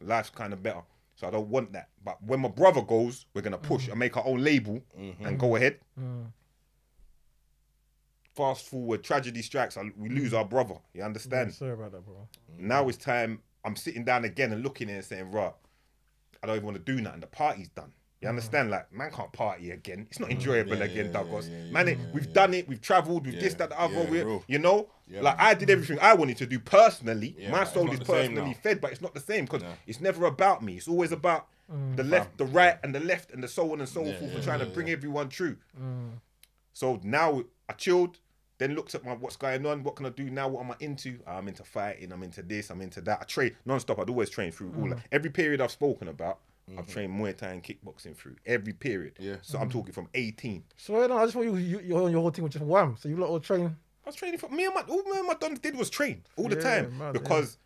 Life's kind of better. So I don't want that. But when my brother goes, we're going to push and make our own label and go ahead. Fast forward, tragedy strikes, we lose our brother. You understand? Sorry about that, bro. Now it's time, I'm sitting down again and looking at it and saying, right, I don't even want to do nothing. The party's done. You understand? Like, man can't party again. It's not enjoyable again, Douglas. Man, we've done it. We've travelled. We've this, that, the other. You know? Like, I did everything I wanted to do personally. My soul is personally fed, but it's not the same because it's never about me. It's always about the left, the right, and the left, and the so on and so forth, and trying to bring everyone through. So now I chilled, then looked at what's going on. What can I do now? What am I into? I'm into fighting. I'm into this. I'm into that. I train non-stop. I'd always train through all that. Every period I've spoken about, I've trained Muay Thai and kickboxing through every period. So I'm talking from 18. So I just want your whole thing was just wham. So you lot all train. I was training for all my dons did was train all the time because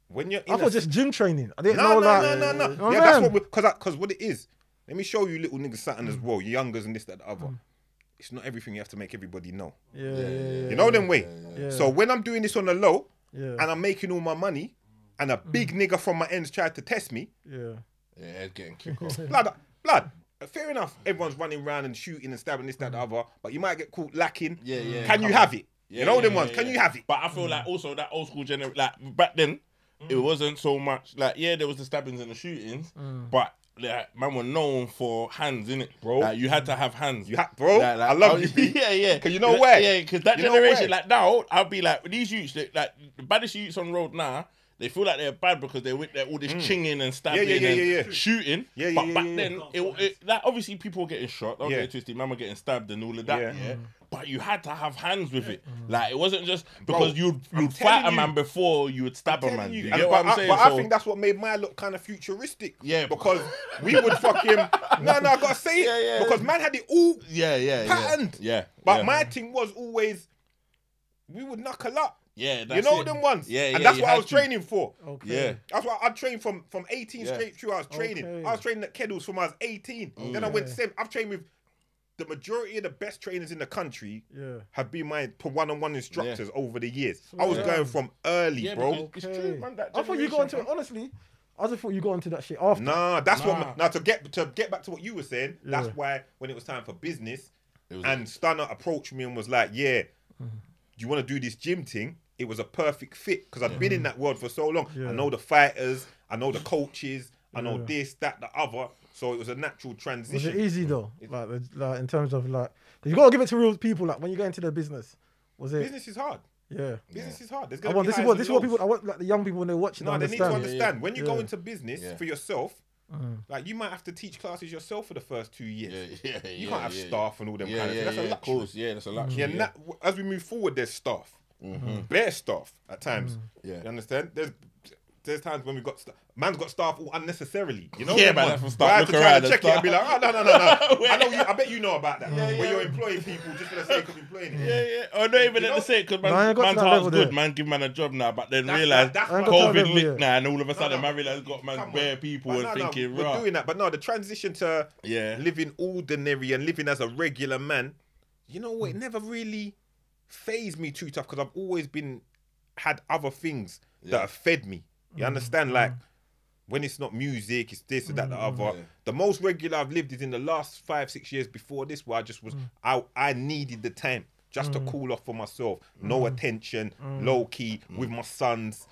when you're in I thought just gym training. I didn't no. know Yeah, that's what because what it is. Let me show you little niggas something as well. You youngers and this, that, the other. It's not everything you have to make everybody know. You know them way. So when I'm doing this on the low and I'm making all my money and a big nigga from my ends tried to test me. It's getting kicked off. Blood. Fair enough. Everyone's running around and shooting and stabbing this, that, the other. But you might get caught lacking. Can you have it? You know them ones. Can you have it? But I feel like also that old school generation, like back then, it wasn't so much like there was the stabbings and the shootings, but like man were known for hands, innit, bro? Like you had to have hands. Bro. Like, I love you. Yeah. Cause you know why? Yeah, because that generation, like now, I'll be like these youths, like the baddest youths on road now. They feel like they're bad because they're with all this chinging and stabbing and shooting. But back then, like obviously people were getting shot. Don't get it twisted. Man were getting stabbed and all of that. But you had to have hands with it. Like it wasn't just because you'd fight a man before you would stab a man. You get what I'm saying? But I think that's what made my look kind of futuristic. Yeah, because we would fucking no, I gotta say it because man had it all patterned. But my thing was always we would knuckle up. Yeah, that's you know them ones. And that's what I was training for. That's why I trained from 18 straight through. I was training. I was training at Keddles from I was 18. Then I went to 7. I've trained with the majority of the best trainers in the country Yeah. have been my one-on-one instructors over the years. I was going from early, bro. It's true, man. That I thought you got into it, honestly. I just thought you got into that shit after. Nah, that's what. Now to get back to what you were saying, that's Yeah. why when it was time for business, and Stunner approached me and was like, "Yeah, do you want to do this gym thing?" It was a perfect fit because I'd been in that world for so long. Yeah. I know the fighters, I know the coaches, I know this, that, the other. So it was a natural Was transition. it easy though? Like in terms of like, you gotta give it to real people. Like when you get into their business, was it? Business is hard. Yeah. Business is hard. There's I gonna want be this is highs what and this is what lows. people. I want like the young people when they're watching. No, they need to understand. understand. When you go Yeah. into business for yourself, like you might have to teach classes yourself for the first 2 years. You can't have staff and all them kind of things. That's a luxury. Of course, that's a luxury. Yeah, as we move forward, there's staff. Bare staff at times. Yeah. You understand? There's times when we've got man's got staff all unnecessarily. You know? Yeah, man, that's from start I have to look try around to and check it and be like, oh, no. I know you. I bet you know about that. Where you're employing people just for the sake of employing them. Or not even at the sake, because I ain't got to man's that heart's level good, there. man, give man a job now, but then That's- realise that's I ain't got to that COVID level licked yet. now, and all of a sudden, no. man realise got Come man on. bare people But and thinking, we're right. doing that. But no, the transition to Yeah. living ordinary and living as a regular man, you know what? It never really fazed me too tough because I've always had other things that have fed me. You understand? Like when it's not music, it's this and that, the other. Yeah. The most regular I've lived is in the last 5-6 years before this, where I just was I needed the time just to cool off for myself. No attention, low key with my sons,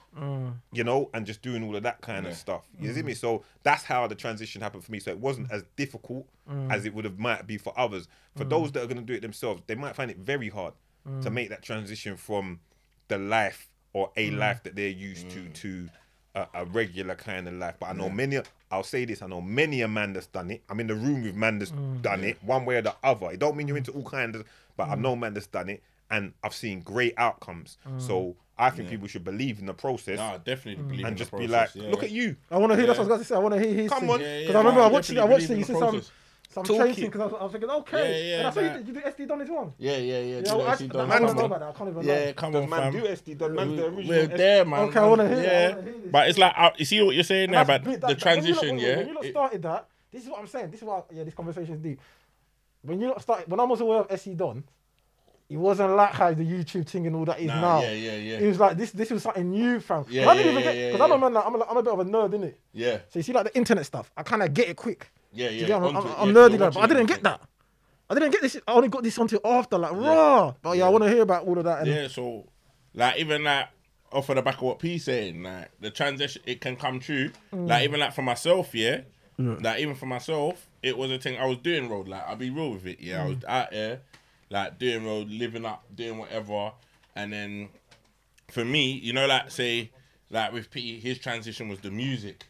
you know, and just doing all of that kind of stuff. You see me? So that's how the transition happened for me. So it wasn't as difficult as it might be for others. For those that are going to do it themselves, they might find it very hard to make that transition from the life or a life that they're used to a regular kind of life. But I know I'll say this, I know many a man that's done it. I'm in the room with man that's done it one way or the other. It don't mean you're into all kinds of, but I know man that's done it and I've seen great outcomes. So I think people should believe in the process. Nah, definitely believe in and the just process, be like, look at you. I want to hear. That's what I was going to say. I want to hear his. Come thing. on. Because I remember I watched it. You definitely said believe in the some Talk tracing it. because I was thinking, okay. Yeah, and I saw that- you do SD done his one. Yeah. Yeah, do I that, don't done. know about that. I can't even Yeah, know. come Does on, man fam. do SD? Does man's the original We're SD? there, man. Okay, I wanna hear it, I Yeah, wanna hear this. but it's like you see what you're saying there And about that's the big, transition. When you lot started that, this is what I'm saying. This is why, this conversation is deep. When you lot started, when I was aware of SE Don, it wasn't like how the YouTube thing and all that is now. Yeah. It was like this was something new, fam. Yeah, I didn't even yeah, get, yeah, because yeah. I'm a bit of a nerd, innit? Yeah. So you see like the internet stuff, I kind of get it quick. Yeah. You get what I'm onto it, nerdy, you're like, but I watching didn't get that. I didn't get this. I only got this until after, like, raw. But I want to hear about all of that. And Yeah, so like even like off of the back of what P's saying, like the transition, it can come true. Like even like for myself, like even for myself, it was a thing I was doing road. Like I'll be real with it. I was out there, like doing road, living up, doing whatever, and then for me, you know, like say like with P, his transition was the music.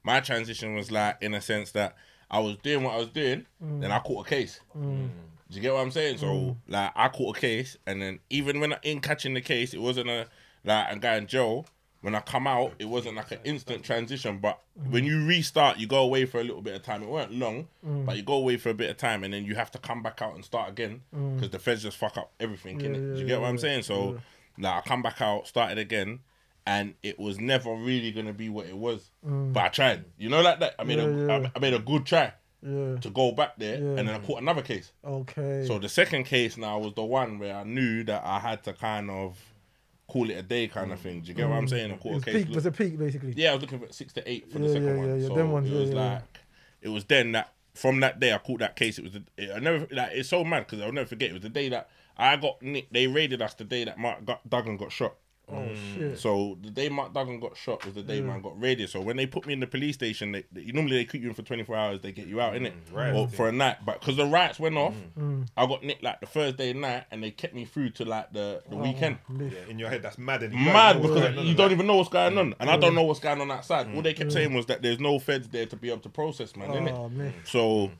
My transition was like in a sense that I was doing what I was doing, then I caught a case. Do you get what I'm saying? So like I caught a case, and then even when in catching the case, it wasn't a guy in jail. When I come out, it wasn't like an instant transition. But when you restart, you go away for a little bit of time. It weren't long, but you go away for a bit of time, and then you have to come back out and start again because the feds just fuck up everything. Innit? Do you get what I'm saying? So like I come back out, started again. And it was never really gonna be what it was, but I tried. You know, like that. I made a good try to go back there, and then I caught another case. Okay. So the second case now was the one where I knew that I had to kind of call it a day, kind of thing. Do you get what I'm saying? I caught a case. Was a peak, basically. Yeah, I was looking for 6 to 8 for the second one. Yeah. So Them ones, it was yeah. like it was then that from that day I caught that case. It was I never like it's so mad because I'll never forget. It was the day that I got nicked. They raided us the day that Mark Duggan got shot. Oh shit. So the day Mark Duggan got shot was the day man got raided. So when they put me in the police station, normally they keep you in for 24 hours. They get you out, innit? Right. Or for a night. But because the riots went off, I got nicked like the Thursday night, and they kept me through to like the weekend. Yeah, in your head, that's mad. And Mad because you don't even know what's going on, and I don't know what's going on outside. All they kept saying was that there's no feds there to be able to process, man, innit? Oh man. So,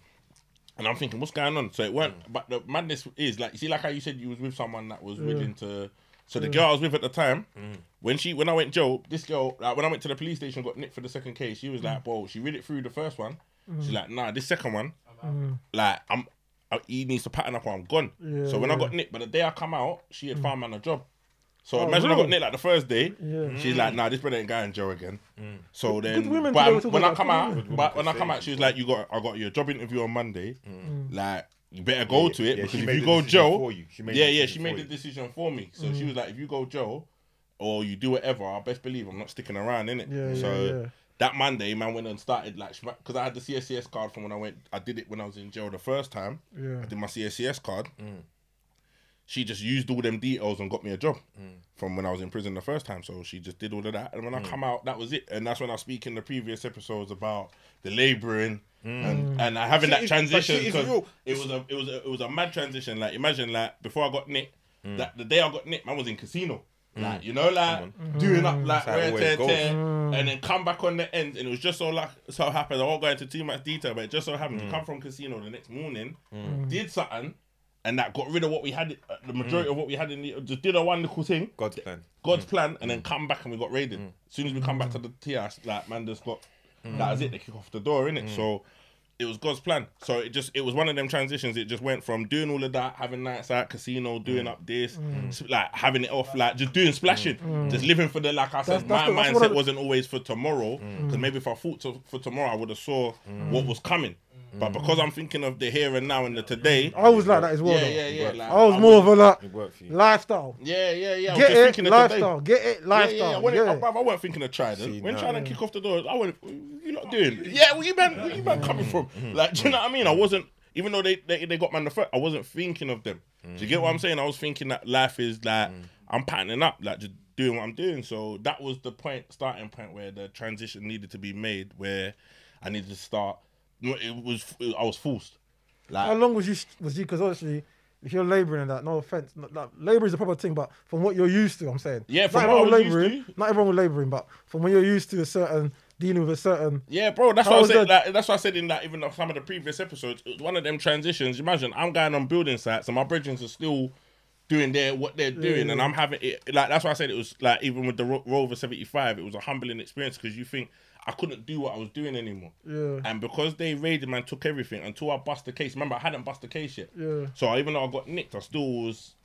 and I'm thinking, what's going on? So it weren't, but the madness is like, you see, like how you said you was with someone that was willing to. So the girl I was with at the time, when I went Joe, this girl, like when I went to the police station, got nicked for the second case. She was like, "Bro," she read it through the first one. She's like, "Nah, this second one, like he needs to pattern up or I'm gone." So when I got nicked, but the day I come out, she had found man a job. So imagine I got nicked like the first day. She's like, "Nah, this brother ain't going Joe again." So then, women but today, we're when I talking come about out, but when I come out, she was like, I got you a job interview on Monday. Like you better go to it, Yeah, because she if made you the go decision Joe, for you. She made she made the decision for me. So she was like, if you go Joe or you do whatever, I best believe I'm not sticking around, innit? Yeah, So that Monday, man, went and started like, because I had the CSCS card from when I did it when I was in jail the first time. Yeah. I did my CSCS card. She just used all them details and got me a job from when I was in prison the first time. So she just did all of that, and when I come out, that was it. And that's when I speak in the previous episodes about the labouring and having that transition, because it was a mad transition. Like, imagine, like, before I got nicked, that the day I got nicked, man was in casino. Like, you know, like doing up like wear tear, and then come back on the end, and it was just so happened. I won't go into too much detail, but it just so happened to come from casino the next morning, did something, and that got rid of what we had, the majority of what we had in the, just did a one little thing, God's plan, and then come back and we got raided. As soon as we come back to the TS, like, man, just got that was it. They kick off the door, innit? So it was God's plan. So it was one of them transitions. It just went from doing all of that, having nights out, casino, doing up this, like having it off, like just doing splashing, just living for the, like I said, my mindset wasn't always for tomorrow, because maybe if I thought for tomorrow, I would have saw what was coming. But because I'm thinking of the here and now and the today, I was like that as well. Like, I was more of a like lifestyle. Yeah. I was Get just it, thinking of lifestyle. today. Get it, lifestyle. I wasn't thinking of Trident. When Trident kick off the door, I went, what you not doing? Yeah, where you man coming from? Like, do you know what I mean? I wasn't, even though they got man the first, I wasn't thinking of them. Do you get what I'm saying? I was thinking that life is like, I'm patterning up, like just doing what I'm doing. So that was the starting point where the transition needed to be made, where I needed to start. I was forced. Like, how long was you? Because obviously, if you're labouring and that, no offense, labour is a proper thing, but from what you're used to, I'm saying. Yeah, from what I was used to. Not everyone was labouring, but from when you're used to a certain, dealing with a certain. Yeah, bro. That's what I said. Like, that's what I said in that, even some of the previous episodes. It was one of them transitions. Imagine I'm going on building sites and my brethren are still doing what they're doing, and I'm having it. Like, that's why I said it was like, even with the Rover 75, it was a humbling experience, because you think I couldn't do what I was doing anymore. Yeah. And because they raided, man, took everything until I bust the case. Remember, I hadn't bust the case yet. Yeah. So even though I got nicked, I still was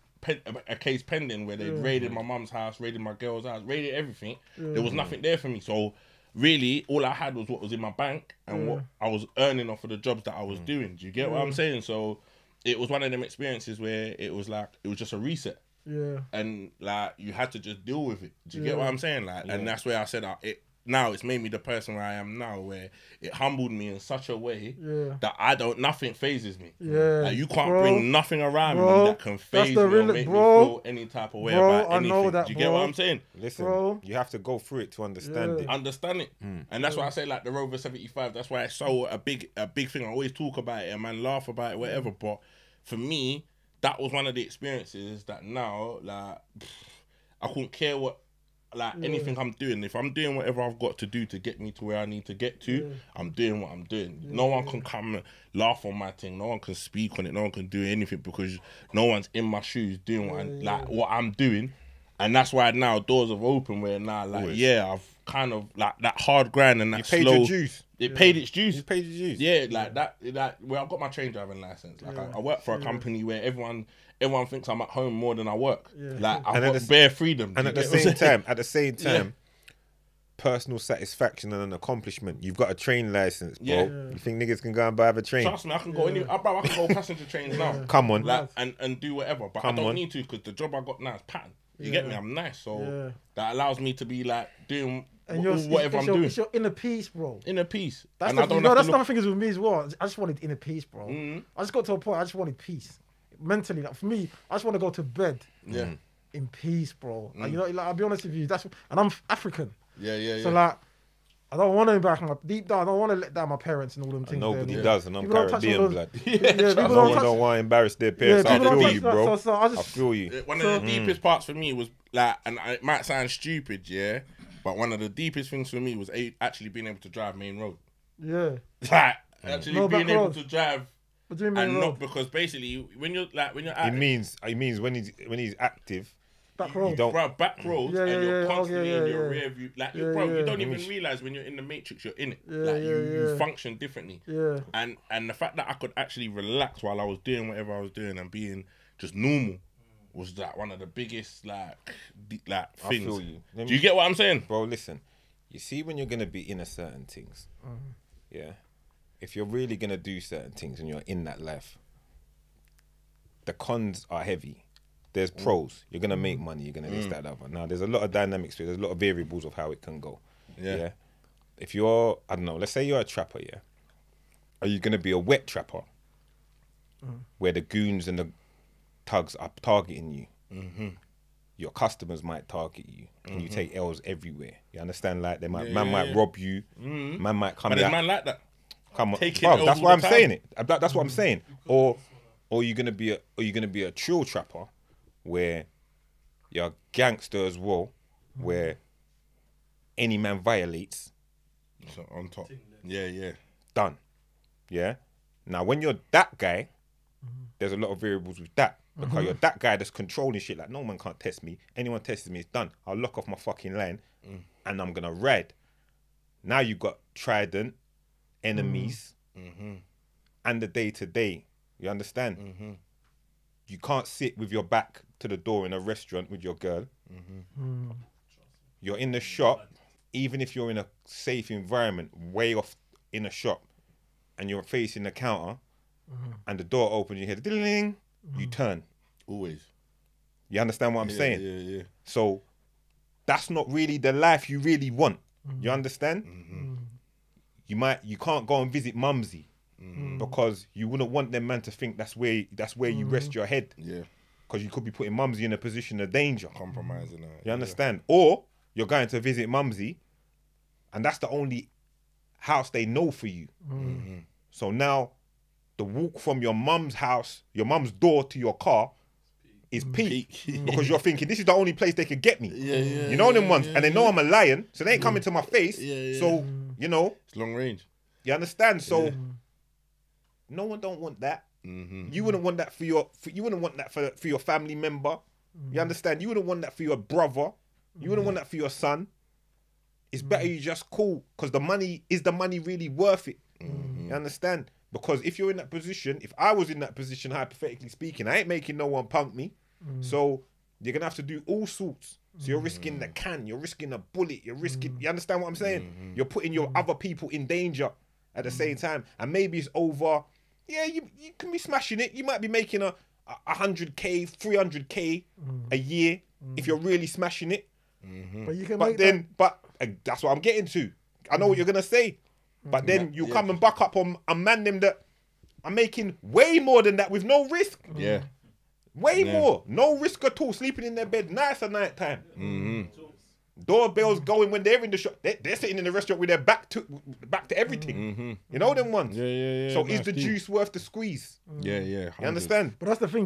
a case pending where they raided my mum's house, raided my girl's house, raided everything. Yeah. There was nothing there for me. So really, all I had was what was in my bank and what I was earning off of the jobs that I was doing. Do you get what I'm saying? So it was one of them experiences where it was like, it was just a reset. Yeah. And like, you had to just deal with it. Do you get what I'm saying? Like, and that's where I said now it's made me the person where I am now, where it humbled me in such a way that nothing phases me. Yeah. Like, you can't bring nothing around me that can phase me or make me feel any type of way about anything. I know that, do you get what I'm saying? Listen, you have to go through it to understand it. Understand it. And that's why I say, like, the Rover 75, that's why it's so a big thing. I always talk about it and man laugh about it, whatever. But for me, that was one of the experiences that now, like, I couldn't care what, like, anything I'm doing. If I'm doing whatever I've got to do to get me to where I need to get to, I'm doing what I'm doing. No one can come and laugh on my thing. No one can speak on it. No one can do anything, because no one's in my shoes doing what I'm doing. And that's why now doors have opened, where now, like, I've kind of, like, that hard grind and that slow. You paid your dues. It paid its dues. You paid your dues. Yeah, like that. Where I've got my train driving license. Like, I work for a company where everyone thinks I'm at home more than I work. Yeah. Like, I've got bare freedom. And at the same time, personal satisfaction and an accomplishment. You've got a train license, bro. Yeah. You think niggas can go and buy a train? Trust me, I can go I can go passenger trains now. Come on, like, and do whatever. But I don't need to, because the job I got now is pattern. You get me? I'm nice, so that allows me to be like doing whatever I'm doing. It's your inner peace, bro. Inner peace. That's the thing is with me as well. I just wanted inner peace, bro. I just got to a point. I just wanted peace mentally. Like, for me, I just want to go to bed. In peace, bro. Like, you know, like, I'll be honest with you. And I'm African. Yeah. So like, I don't want to embarrass my deep down. I don't want to let down my parents and all them things. Nobody does, and I'm Caribbean blood. People don't want to embarrass their parents. I feel you, bro. I feel you. One of the deepest parts for me was like, and it might sound stupid, but one of the deepest things for me was actually being able to drive main road. Yeah. Like, actually being able to drive. And not because basically when you're active, it means when he's active. Back roads, back roads, and you're constantly in your rear view. Like, you don't even realize when you're in the matrix, you're in it. Like, you function differently. Yeah. And the fact that I could actually relax while I was doing whatever I was doing and being just normal was like one of the biggest things. I feel you. Do you get what I'm saying, bro? Listen, you see, when you're gonna be in a certain things, if you're really gonna do certain things and you're in that life, the cons are heavy. There's pros. You're gonna make money. You're gonna this, that, that. Now there's a lot of dynamics to it. There's a lot of variables of how it can go. Yeah. If you're, I don't know, let's say you're a trapper. Yeah. Are you gonna be a wet trapper, where the goons and the thugs are targeting you? Your customers might target you, and you take L's everywhere. You understand? Like they might, might rob you. Man might come. But there's man like that. Come on, Taking bro. L's That's all why I'm the time. saying it. That's what I'm saying. Or you're gonna be a chill trapper, where you're a gangster as well, where any man violates, So on top. Yeah. done. Yeah. Now when you're that guy, there's a lot of variables with that. Because you're that guy that's controlling shit. Like, no man can't test me. Anyone tests me, it's done. I'll lock off my fucking line and I'm gonna ride. Now you got Trident, enemies, and the day-to-day. You understand? You can't sit with your back to the door in a restaurant with your girl. You're in the shop, even if you're in a safe environment, way off in a shop, and you're facing the counter, and the door opens, you hear the ding, you turn. Always. You understand what I'm saying? Yeah. So that's not really the life you really want. You understand? You can't go and visit Mumsy because you wouldn't want them man to think that's where you rest your head. Yeah. Because you could be putting Mumsy in a position of danger. Compromising. You understand? Or you're going to visit Mumsy, and that's the only house they know for you. So now, the walk from your mum's house, your mum's door to your car, is peak. Because you're thinking, this is the only place they could get me. You know them ones? And they know I'm a lion, so they ain't coming to my face. So, you know. It's long range. You understand? So, no one don't want that. You wouldn't want that for your family member. You understand? You wouldn't want that for your brother. You wouldn't want that for your son. It's better you just call, because the money really worth it? You understand? Because if you're in that position, if I was in that position, hypothetically speaking, I ain't making no one punk me. So you're gonna have to do all sorts. So you're risking the can, you're risking a bullet, you're risking. You understand what I'm saying? You're putting your other people in danger at the same time, and maybe it's over. Yeah, you can be smashing it. You might be making a 100K, 300K a year if you're really smashing it. But you can that's what I'm getting to. I know what you're gonna say. But then you come and back up on a man them that are making way more than that with no risk. Yeah. Way more. No risk at all. Sleeping in their bed nice at night time. Doorbells going when they're in the shop. They're sitting in the restaurant with their back to everything. You know them ones? Yeah. So is the juice worth the squeeze? Yeah. You understand? But that's the thing,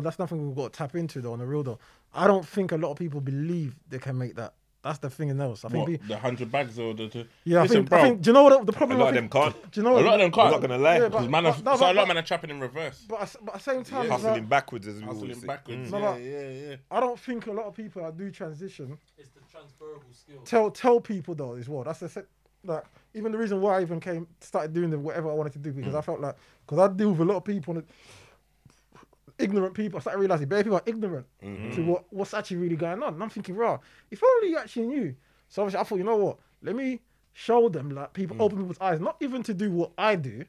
that's nothing we've got to tap into though, on the real though. I don't think a lot of people believe they can make that. That's the thing else. I think The 100 bags or the... Yeah, Listen, I think, do you know what the A problem? lot of them can't. Do you know A lot of them can't. I'm not gonna lie. Yeah, Because but- a lot of men are trapping in reverse. But at the same time, it's Hustling like, backwards as we always Hustling say. backwards. No, Yeah. I don't think a lot of people that do transition It's the transferable skill. tell people though as well. That's like even the reason why I even started doing whatever I wanted to do, because I felt like, because I deal with a lot of people, ignorant people. I started realizing bare people are ignorant to what's actually really going on. And I'm thinking, rah, if only you actually knew. So obviously I thought, you know what? Let me show them, like, open people's eyes, not even to do what I do,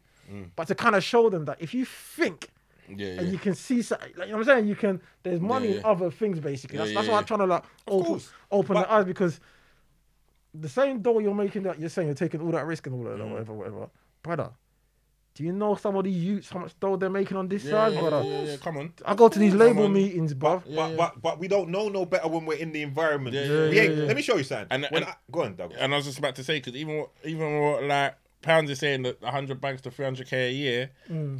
but to kind of show them that if you think and you can see, like, you know what I'm saying? There's money in other things, basically. That's why I'm trying to like open their eyes, because the same door you're making, that you're saying you're taking all that risk and all that, whatever, brother. Do you know some of these youths, how much dough they're making on this side, brother? Yeah, come on. I go to these label meetings, bruv. But we don't know no better when we're in the environment. Let me show you something. Go on, Doug. And I was just about to say, because even what like Pounds is saying, that 100 bags to 300K a year,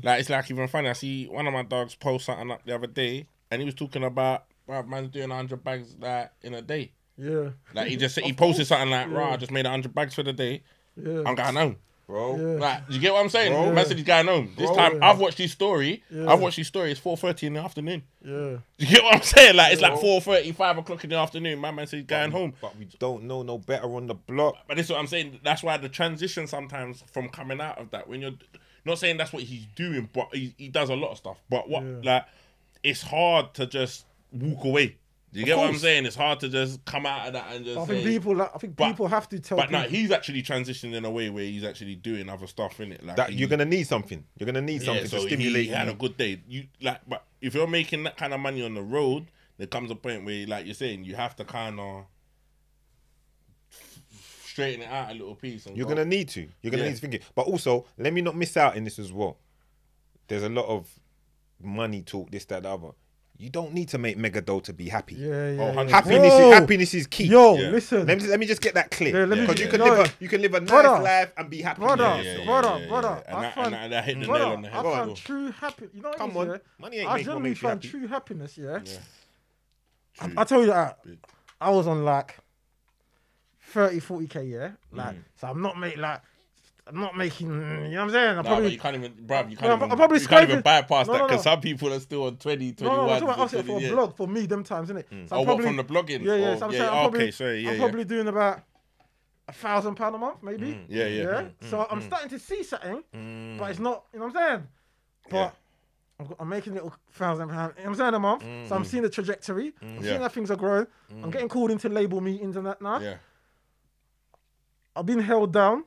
like, it's like even funny. I see one of my dogs post something up the other day, and he was talking about, wow, man's doing 100 bags like in a day. Yeah. Like he posted something like, I just made 100 bags for the day. Yeah. I'm going home. Bro. Like, you get what I'm saying? Bro. Man said he's going home. This time, I've watched his story. It's 4:30 in the afternoon. Yeah. You get what I'm saying? Like, it's like 4:30, 5 o'clock in the afternoon. My man said he's going home. But we don't know no better on the block. But this is what I'm saying. That's why the transition sometimes from coming out of that, when you're not saying that's what he's doing, but he does a lot of stuff. But like, it's hard to just walk away. Do you get what I'm saying? It's hard to just come out of that and just. I think people have to tell. But no, he's actually transitioning in a way where he's actually doing other stuff in it. Like that you're gonna need something. You're gonna need something to stimulate. He had a good day. But if you're making that kind of money on the road, there comes a point where, like you're saying, you have to kind of straighten it out a little piece. And you're gonna need to. You're gonna need to think it. But also, let me not miss out in this as well. There's a lot of money talk, this, that, the other. You don't need to make mega dough to be happy. Happiness is key. Listen. Let me just get that clear. Because you can live a nice life and be happy. Brother. And that hit the nail on the head. I found true happiness. You know what I mean? Money ain't I generally found happy. true happiness, I tell you that I was on like 30, 40k, so I'm not making, you know what I'm saying? But you can't even bypass that because some people are still on 20, 21. No, for a blog, for me, them times, innit? So what, from the blogging? Yeah. So I'm probably doing about £1,000 a month, maybe. So I'm starting to see something, but it's not, you know what I'm saying? But I'm making little £1,000, you know what I'm saying, a month. So I'm seeing the trajectory. I'm seeing that things are growing. I'm getting called into label meetings and that now. I've been held down.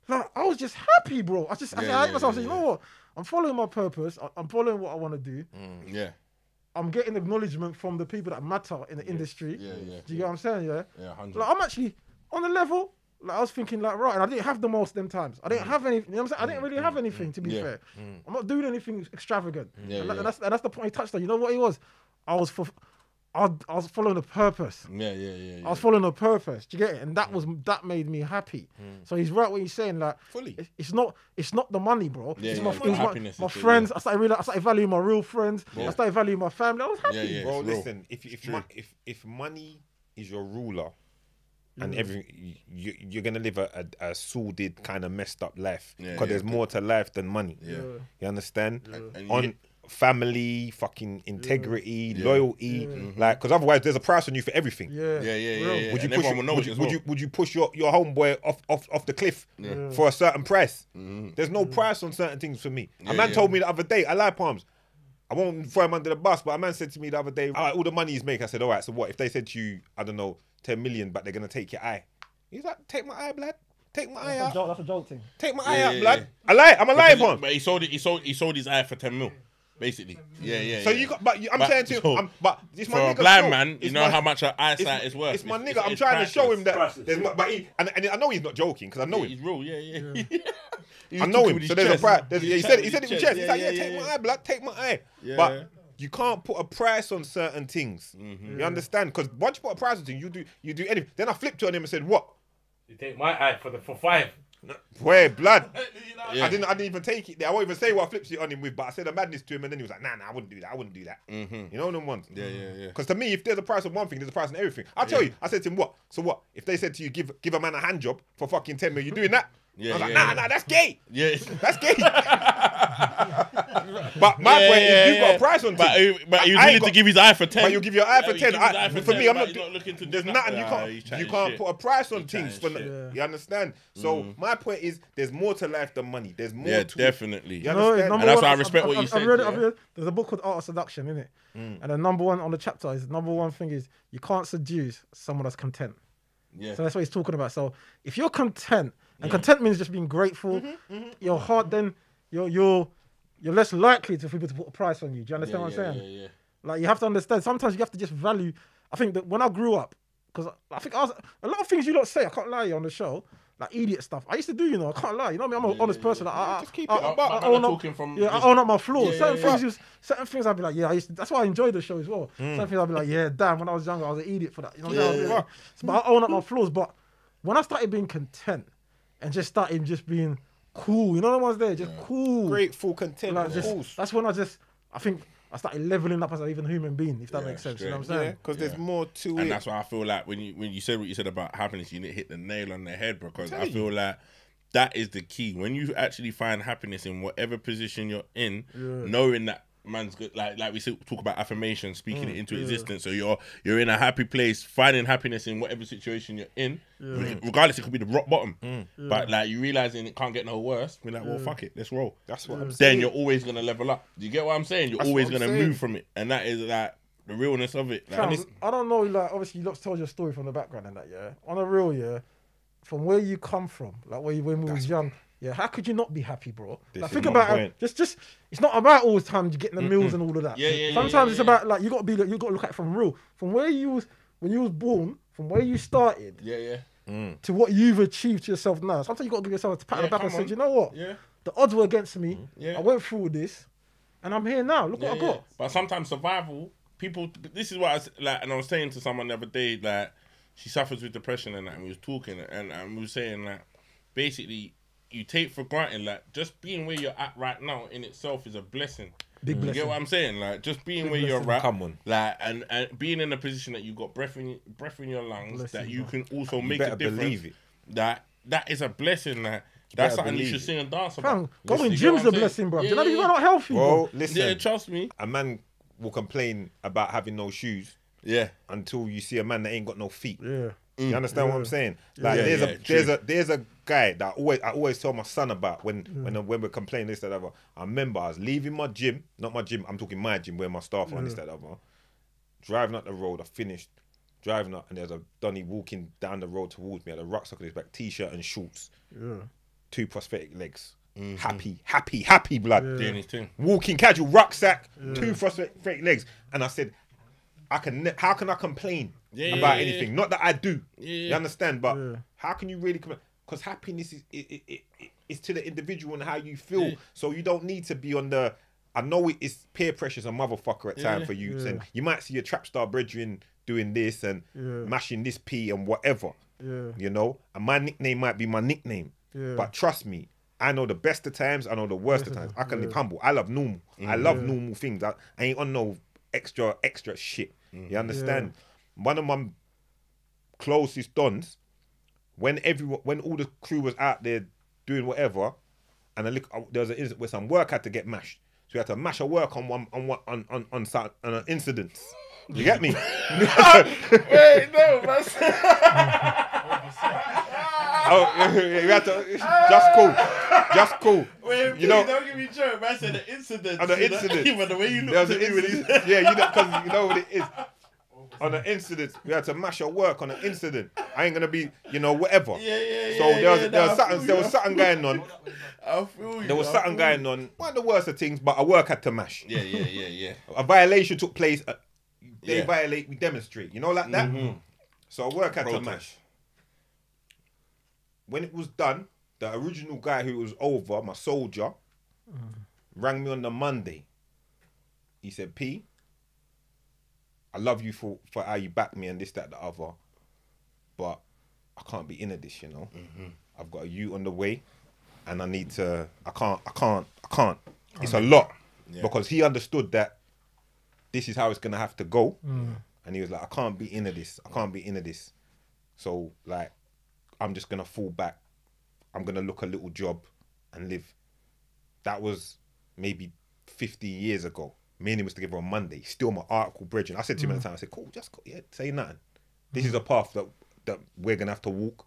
Like, I was just happy, bro. I said, you know what? I'm following my purpose. I'm following what I want to do. I'm getting acknowledgement from the people that matter in the industry. Do you get what I'm saying? Yeah. 100. Like, I'm actually on the level. Like, I was thinking, like, right, and I didn't have the most them times. I didn't have anything. You know what I'm saying? I didn't really have anything, to be fair. I'm not doing anything extravagant. And that's the point he touched on. You know what he was? I was following a purpose. I was following a purpose. Do you get it? And that made me happy. So he's right what he's saying. Like, fully, it's not the money, bro. It's my friends. I started valuing my real friends. I started valuing my family. I was happy. Bro, listen. If money is your ruler, and everything, you're gonna live a sordid kind of messed up life because there's more to life than money. You understand? On family, fucking integrity, loyalty, like, because otherwise there's a price on you for everything. Would you push your homeboy off the cliff for a certain price? There's no price on certain things for me. A man told me the other day, I lie palms. I won't throw him under the bus, but a man said to me the other day, all right, all the money he's making. I said, all right, so what? If they said to you, I don't know, 10 million, but they're gonna take your eye. He's like, take my eye, blood. Take my eye out. That's a joke thing. Take my eye out, blood. I'm a live one. But he sold his eye for 10 mil. Basically, So you got, I'm saying to you, but this my nigga. For a blind man, you know how much an eyesight is worth. It's my nigga. I'm trying to show him that. And I know he's not joking because I know him. He's real, I know him. So there's a price. He said it with chest. He's like, take my eye, blood. Take my eye. But you can't put a price on certain things. You understand? Because once you put a price on things, you do anything. Then I flipped to him and said, what? You take my eye for 5. Where blood? I didn't even take it there. I won't even say what I flipped it on him with, but I said a madness to him, and then he was like, nah, I wouldn't do that. You know them ones. Because to me, if there's a price on one thing, there's a price on everything. I'll tell you. I said to him, what? So what? If they said to you, give a man a hand job for fucking 10 million, you doing that? I was like, nah, that's gay. That's gay. But my point is, you got a price on things. But he was willing to give his eye for 10. But you give your eye for 10. For me, I'm not looking to. There's nothing you can't put a price on things. You understand? So my point is, there's more to life than money. There's more. Yeah, definitely. You understand? And that's why I respect what you said. I've read, there's a book called Art of Seduction, innit? And the number one on the chapter is number one thing is you can't seduce someone that's content. So that's what he's talking about. So if you're content, and content means just being grateful, your heart, then you're less likely for people to put a price on you. Do you understand what I'm saying? Like, you have to understand. Sometimes you have to just value. I think that when I grew up, because I think a lot of things you don't say, I can't lie on the show, like idiot stuff. I used to do, you know, I can't lie. You know what I mean? I'm an honest person. Just keep it up. I own up my flaws. Certain things I'd be like, that's why I enjoy the show as well. Certain things I'd be like, damn, when I was younger, I was an idiot for that. You know what I mean? But I own up my flaws. But when I started being content and just started just being cool, you know the ones there, just cool. Grateful, content, like, that's when I think I started leveling up as an even human being, if that makes sense. You know what I'm saying? Because there's more to it. And that's why I feel like when you said what you said about happiness, you didn't hit the nail on the head, because I feel like that is the key. When you actually find happiness in whatever position you're in, knowing that man's good, like we talk about affirmation, speaking it into existence. So you're in a happy place, finding happiness in whatever situation you're in, regardless, it could be the rock bottom. But like, you realizing it can't get no worse, we're like, well, fuck it, let's roll. That's what I'm saying. Then you're always gonna level up. Do you get what I'm saying? You're always gonna move from it, and that is like, the realness of it. Like, Fam, I don't know, like, obviously you lot told your story from the background and that, yeah? On a real, yeah, from where you come from, like when we was young, yeah, how could you not be happy, bro? Like, think about it, just, it's not about all the time you getting the meals and all of that. Sometimes it's about, like, you got to look at it from real, from where you was, when you was born, from where you started, to what you've achieved to yourself now. Sometimes you got to give yourself a pat on the back and say, you know what? The odds were against me. I went through this, and I'm here now. Look what I got. But sometimes survival, people. This is what I like, and I was saying to someone the other day, like, she suffers with depression and that, and we was talking, and we were saying that basically you take for granted, like, just being where you're at right now in itself is a blessing. Big blessing. You get what I'm saying? Like, just being where you're at, like, and being in a position that you got breath in your lungs, that you can also make a difference. Believe it. That is a blessing. That's something you should sing and dance about. Going gym's a blessing, bro. You know you're not healthy, bro. Listen, trust me. A man will complain about having no shoes. Until you see a man that ain't got no feet. You understand what I'm saying? Like, there's a guy that I always tell my son about when we're complaining this, that, other. I remember I was leaving my gym, not my gym, I'm talking my gym where my staff are on this, that, other. Driving up the road, I finished driving up, and there's a Donny walking down the road towards me, had a rucksack on his back, t-shirt and shorts. 2 prosthetic legs. Happy blood. Doing his thing. Walking casual, rucksack, 2 prosthetic legs. And I said, how can I complain about anything? Not that I do. You understand? But how can you really complain? Because happiness is to the individual and how you feel. So you don't need to be on the... I know it's peer pressure's a motherfucker at time for you. And you might see a trap star brethren doing this and mashing this P and whatever. You know? And my nickname might be my nickname. But trust me, I know the best of times, I know the worst of times. I can live humble. I love normal. I love normal things. I ain't on no extra shit. You understand? One of my closest dons, when all the crew was out there doing whatever, and there was an incident where some work had to get mashed. So we had to mash a work on an incident. You get me? Wait, no, that's... we had to just cool. Wait, you know, don't give me a joke. Man said the incident. On the incident. Even the way you look at me. Yeah, because you know what it is. On an incident, we had to mash our work on an incident. I ain't gonna be, whatever. So there was something going on. I feel you. There was something going on. One of the worst of things, but our work had to mash. Yeah. A violation took place. They violate, we demonstrate. You know, like that. So our work had to mash. When it was done, the original guy who was over, my soldier, rang me on the Monday. He said, P, I love you for how you back me and this, that, the other, but I can't be into this, I've got a youth on the way, and I need to, I can't. It's a lot, because he understood that this is how it's going to have to go, and he was like, I can't be into this. So, like, I'm just going to fall back. I'm going to look a little job and live. That was maybe 15 years ago. Me and him was together on Monday. Still my article bridging. I said to him at the time, I said, cool, just go, say nothing. This is a path that we're going to have to walk.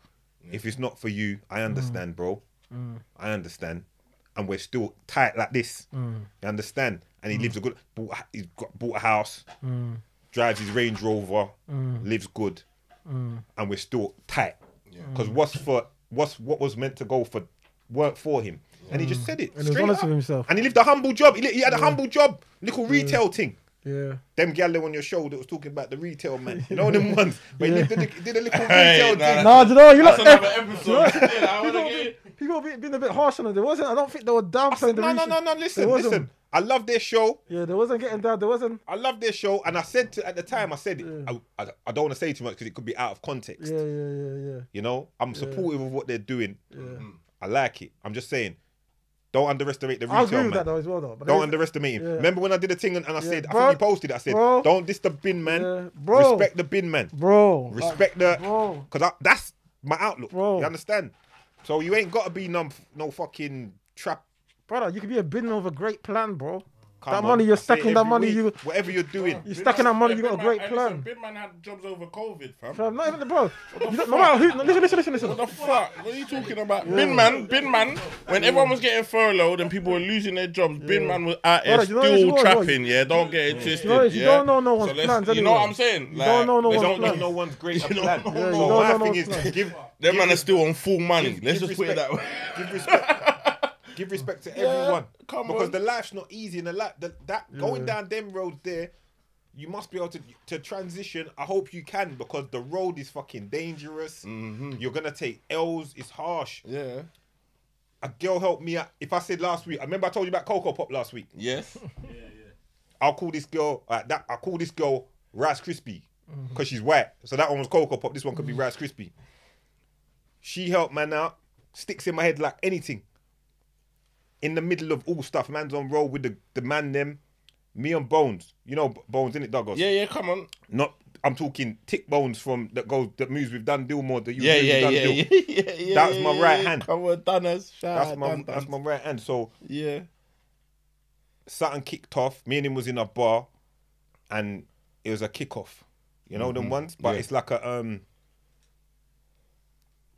If it's not for you, I understand, bro. I understand. And we're still tight like this. You understand? And he lives he's bought a house, drives his Range Rover, lives good. And we're still tight. Because what was meant to go for work for him, and he just said it. And he was honest with himself. And he lived a humble job. He had a humble job, little retail thing. Yeah. Them gal on your show that was talking about the retail man. You know them ones. But he did a little retail thing. Nah, do you know? That's another episode. People been a bit harsh on it. I don't think they were downplaying the reason. No. Listen. I love their show. Yeah, there wasn't getting down. There wasn't. I love their show, and I said at the time, I said, I don't want to say too much because it could be out of context. Yeah. You know, I'm supportive of what they're doing. I like it. I'm just saying, don't underestimate the retail man. I agree with that though as well, though. Don't underestimate him. Remember when I did a thing and I said, bro, I think you posted it. I said, don't diss the bin man. Bro. Respect the bin man. Bro. Respect because that's my outlook. Bro. You understand? So you ain't got to be no fucking trap. Brother, you could be a bin man with a great plan, bro. That money you're stacking, that money you... Whatever you're doing. You're stacking that money, you got a great plan. Big man had jobs over COVID, fam. Fam, not even, bro. No matter who... Listen. What the fuck? What are you talking about? Bin man, when everyone was getting furloughed and people were losing their jobs, Bin man was out there still trapping, yeah? Don't get it twisted, You don't know no one's plans, you know what I'm saying? You don't know no one's There's plans. no one's great plan. No, My thing is, them man are still on full money. Let's just put it that way. Give respect to everyone. Come on. The life's not easy. And going down them roads there, you must be able to transition. I hope you can, because the road is fucking dangerous. You're going to take L's. It's harsh. Yeah. A girl helped me out. If I said last week, I remember I told you about Cocoa Pop last week. Yes. I'll call this girl, I call this girl Rice Krispie, because she's white. So that one was Cocoa Pop. This one could be Rice Krispie. She helped man out. Sticks in my head like anything. In the middle of all stuff, man's on roll with the man them, me and Bones. You know Bones, innit, Douglas? Yeah, come on. I'm talking Tick Bones that moves with Dan Dillmore. Yeah. That's my right hand. Come on, Dunners. That's my right hand. So yeah, something kicked off. Me and him was in a bar, and it was a kickoff. You know them ones, but it's like a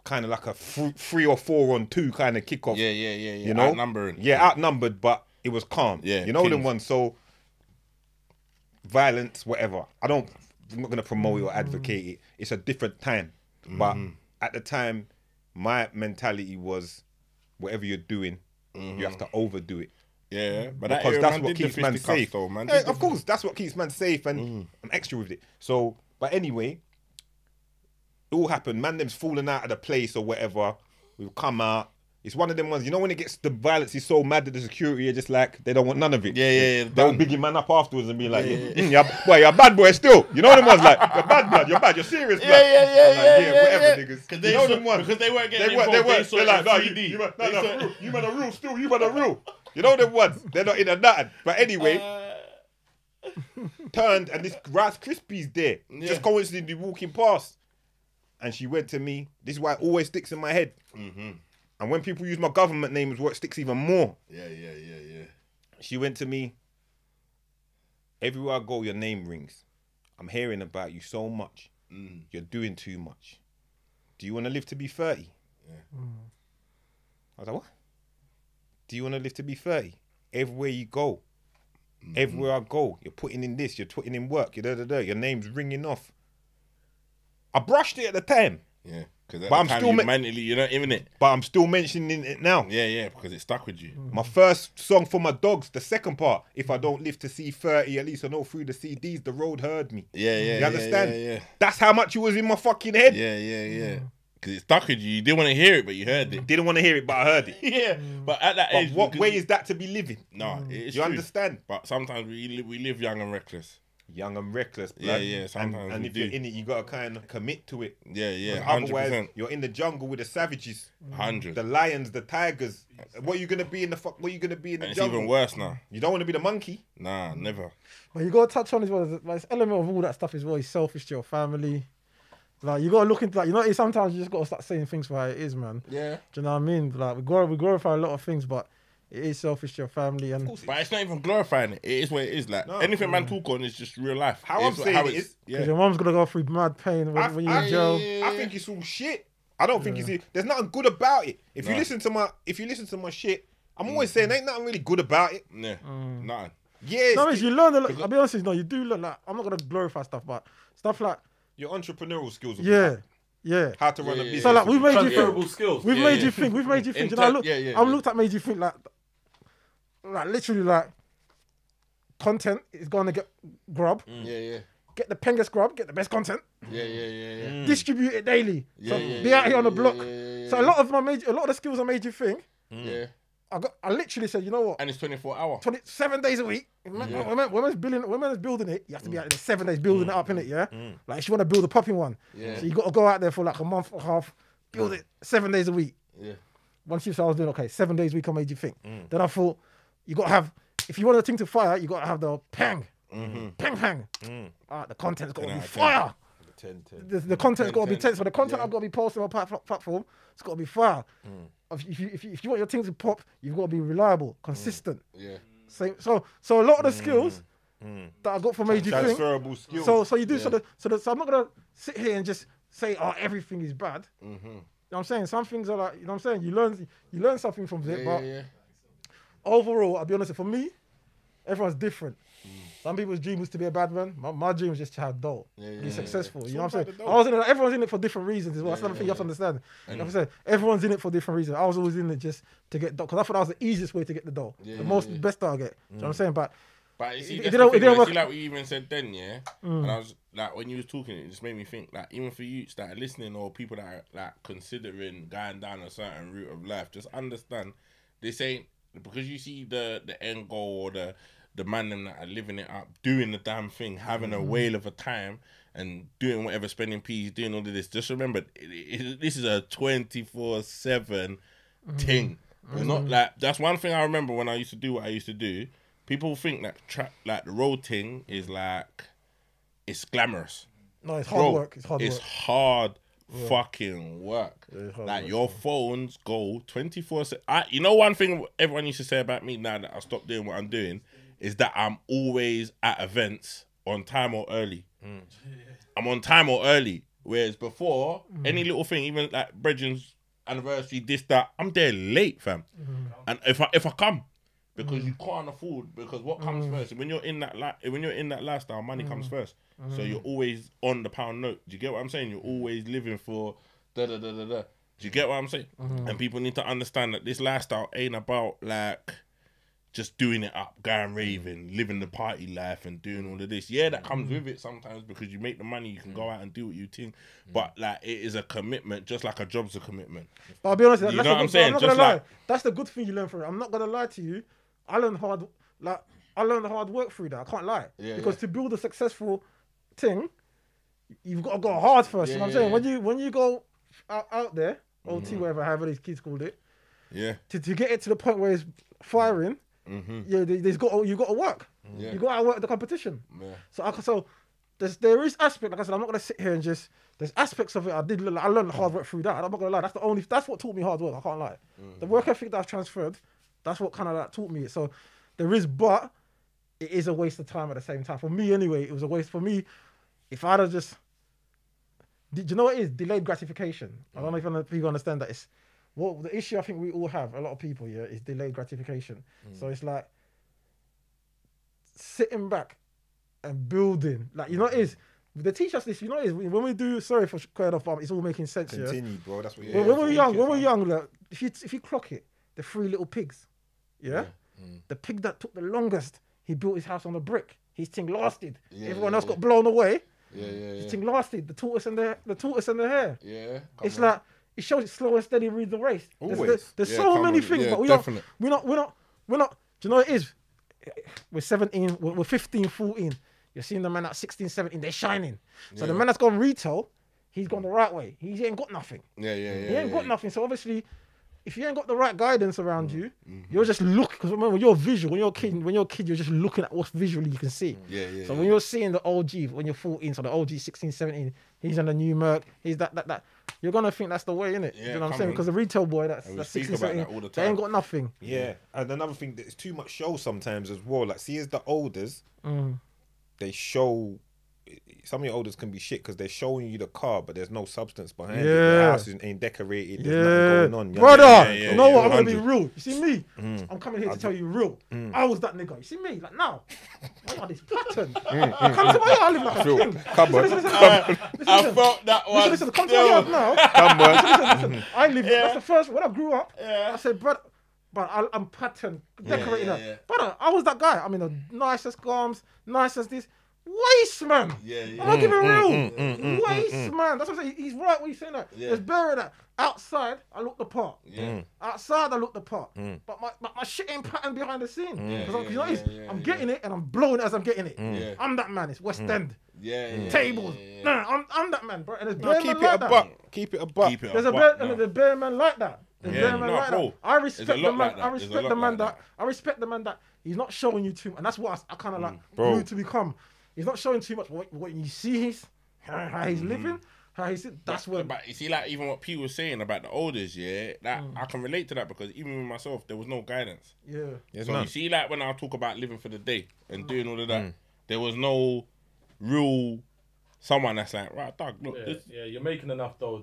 kind of like a 3 or 4 on 2 kind of kickoff. Yeah. You know, outnumbering. Yeah, outnumbered, but it was calm. Yeah, you know them ones. So violence, whatever. I'm not gonna promote it or advocate it. It's a different time, but at the time, my mentality was, whatever you're doing, you have to overdo it. Yeah, but because that's what keeps man safe. Though, man. Yeah, of course, that's what keeps man safe, and I'm extra with it. So, but anyway, it all happened. Man, them's falling out of the place or whatever. We've come out. It's one of them ones, you know, when it gets, the violence is so mad that the security are just like, they don't want none of it. Yeah. They'll bigging man up afterwards and be like, you're a bad boy still. You know them ones like, you're bad blood, you're bad, you're serious blood. Yeah, whatever, niggas. Because you know them ones. Because they weren't getting They're like, no, you you man a real still, you man a real. You know them ones. They're not in a nothing. But anyway, turned and this Rice Krispie's there. Just coincidentally walking past. And she went to me. This is why it always sticks in my head. And when people use my government name is what sticks even more. Yeah. She went to me. Everywhere I go, your name rings. I'm hearing about you so much. You're doing too much. Do you want to live to be 30? Yeah. I was like, what? Do you want to live to be 30? Everywhere you go. Everywhere I go, you're putting in this, you're putting in work, your name's ringing off. I brushed it at the time. Yeah. Because I'm still mentally, you're not even it. But I'm still mentioning it now. Yeah, because it stuck with you. My first song for my dogs, the second part, if I don't live to see 30, at least I know through the CDs, the road heard me. Yeah. You understand? Yeah. That's how much it was in my fucking head. Yeah. Because it stuck with you. You didn't want to hear it, but you heard it. Didn't want to hear it, but I heard it. Yeah. But at that age... What way is that to be living? No, it's you true. Understand? But sometimes we live young and reckless. Young and reckless, blood. Yeah, sometimes and if you're in it, you gotta kind of commit to it. Yeah, 100%. Otherwise, you're in the jungle with the savages, 100, the lions, the tigers. What are you gonna be in the What are you gonna be in the jungle? It's even worse now. You don't want to be the monkey. Nah, never. But you gotta touch on as well. Like, this element of all that stuff is really selfish to your family. Like, you gotta look into, like, you know, sometimes you just gotta start saying things for how it is, man. Yeah. Do you know what I mean? Like, we glorify a lot of things, but it is selfish to your family, and but it's not even glorifying it. It is what it is. Like anything man talk on is just real life. How I'm saying it is, because your mom's gonna go through mad pain when you're in jail. I think it's all shit. I don't think it's. There's nothing good about it. If you listen to my shit, I'm always saying ain't nothing really good about it. Yeah, nothing. Yeah, no, you learn a lot. I'll be honest with you, no, you do learn. Like, I'm not gonna glorify stuff, but stuff like your entrepreneurial skills. Yeah. How to run a business. So like we've made you think. Skills. We've made you think. We've made you think. I looked at made you think like literally like content is gonna get grub. Yeah. Get the pengest grub. Get the best content. Yeah. Distribute it daily. So be out here on the block. So a lot of the skills I made you think. Yeah. I literally said, you know what? And it's 24 hours. 7 days a week. Women's building it, you have to be out there 7 days building it up, innit, yeah? Like, if you want to build a popping one. Yeah. So you got to go out there for like a month and a half, build it 7 days a week. Yeah. Once you started doing, okay, 7 days a week, I made you think. Then I thought, you got to have, if you want a thing to fire, you got to have the pang. Pang. The content's got to be fire. The content's got to be tense. So the content I've got to be posting on my platform, it's got to be fire. If you want your thing to pop, you've got to be reliable, consistent. Same. So a lot of the skills that I got from Made You Think. Transferable skills. So you do. So I'm not gonna sit here and just say, oh, everything is bad. You know what I'm saying? Some things are like, you know what I'm saying? You learn something from it, but overall, I'll be honest, for me, everyone's different. Some people's dream was to be a bad man. My dream was just to have dough, be successful. You know what I'm saying? Everyone's in it for different reasons as well. That's another thing you have to understand. You know what I'm saying? Everyone's in it for different reasons. I was always in it just to get dough, because I thought that was the easiest way to get the dough. The best target. You know what I'm saying? But you see, it didn't work. See, like what you even said then, and I was like, when you was talking, it just made me think, like, even for youths that are listening or people that are like considering going down a certain route of life, just understand this ain't because you see the end goal or the man them that are living it up, doing the damn thing, having a whale of a time and doing whatever, spending peas, doing all of this. Just remember, this is a 24/7 thing. It's not like, that's one thing I remember when I used to do what I used to do. People think that like the road thing is like, it's glamorous. No, it's hard work. It's hard fucking work. Like your phones go 24/7. You know, one thing everyone used to say about me now that I stopped doing what I'm doing is that I'm always at events on time or early. I'm on time or early. Whereas before, any little thing, even like Bridget's anniversary, this, that, I'm there late, fam. And if I come, because you can't afford, because what comes first? When you're in that lifestyle, money comes first. So you're always on the pound note. Do you get what I'm saying? You're always living for da da da da da. Do you get what I'm saying? And people need to understand that this lifestyle ain't about like just doing it up, going raving, living the party life and doing all of this. Yeah, that comes with it sometimes because you make the money, you can go out and do what you think. But like, it is a commitment, just like a job's a commitment. But I'll be honest, you know what I'm saying? I'm not gonna lie. That's the good thing you learn from it. I'm not gonna lie to you. I learned hard work through that. I can't lie. Because to build a successful thing, you've got to go hard first. You know what I'm saying? When you go out there, OT, whatever, however these kids called it, to get it to the point where it's firing, you've got to work. You got to work the competition. So there is aspect, like I said, I'm not gonna sit here and just. There's aspects of it I learned hard work through that. I'm not gonna lie. That's what taught me hard work. I can't lie. The work ethic that I've transferred, that's what kind of like taught me it. So there is, but it is a waste of time at the same time. For me anyway, it was a waste. For me, if I'd have just, do you know what it is? Delayed gratification. I don't know if people understand that. It's the issue I think we all have, a lot of people, is delayed gratification. So it's like sitting back and building. Like, you know what it is? They teach us this, you know what it is? When we do, sorry for cutting off, it's all making sense. Continue, bro. That's what when we're young, like, if you clock it, the 3 little pigs, the pig that took the longest, he built his house on a brick. His thing lasted. Everyone else got blown away. His thing lasted. The tortoise and the hare. It's like, it shows it slow and steady. Read the race. There's so many things, but we're not. Do you know what it is? We're 17. We're 15, 14. You're seeing the man at 16, 17. They're shining. So the man that's gone retail, he's gone the right way. He ain't got nothing. He ain't got nothing. So obviously, if you ain't got the right guidance around you, you're just looking. Because remember, when you're visual, when you're a kid, you're just looking at what visually you can see. So when you're seeing the OG, when you're 14, so the OG 16, 17, he's on the new Merc, he's that. You're gonna think that's the way, innit? You know what I'm saying? Because the retail boy that's 16, 17, they ain't got nothing. Yeah, and another thing, there's too much show sometimes as well. Like, see, as the olders, they show. Some of your olders can be shit because they're showing you the car, but there's no substance behind it. The house ain't decorated. There's nothing going on. Brother, you know what? I'm gonna be real. You see me? I'm coming here to tell you real. I was that nigga. You see me? Like now, what are this pattern? Come to my yard, I live like a king. Come on. I felt that one. Listen, come to my yard now. Come on. Listen. I live. That's the first. When I grew up, I said, brother. But I'm pattern decorating that. Brother, I was that guy. I mean, the nicest garms, nicest this. Waste, man. I'm not giving real. Waste, man. That's what I'm saying. He's right when he's saying that. There's better that. Outside, I look the part. Outside, I look the part. But my shit ain't patterned behind the scene. You know what it is? I'm getting it and I'm blowing it as I'm getting it. I'm that man. It's West End. Tables. Nah, I'm that man, bro. And there's bare men like that. Keep it a buck. There's a bare man like that. I respect the man. I respect the man that. I respect the man that he's not showing you too much. And that's what I kind of like grew to become. He's not showing too much. What you see, how he's living, How he said that's when. But you see, like even what P was saying about the olders, yeah, that I can relate to that because even with myself, there was no guidance. Yeah. So you see, like when I talk about living for the day and doing all of that, there was no real someone that's like, right, dog, look, you're making enough though.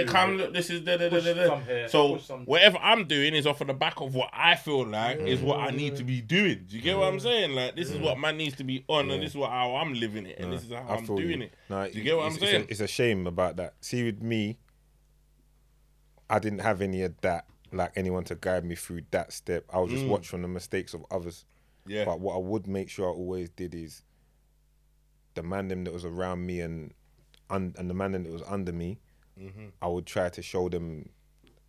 Come, look, this is so whatever I'm doing is off of the back of what I feel like is what I need to be doing. Do you get what I'm saying? Like this is what man needs to be on, and this is how I'm living it, and this is how I'm doing it. Do you get what I'm saying? It's a shame about that. See, with me, I didn't have any of that, like anyone to guide me through that step. I was just watching the mistakes of others. Yeah. But what I would make sure I always did is the man them that was around me and the man them that was under me, I would try to show them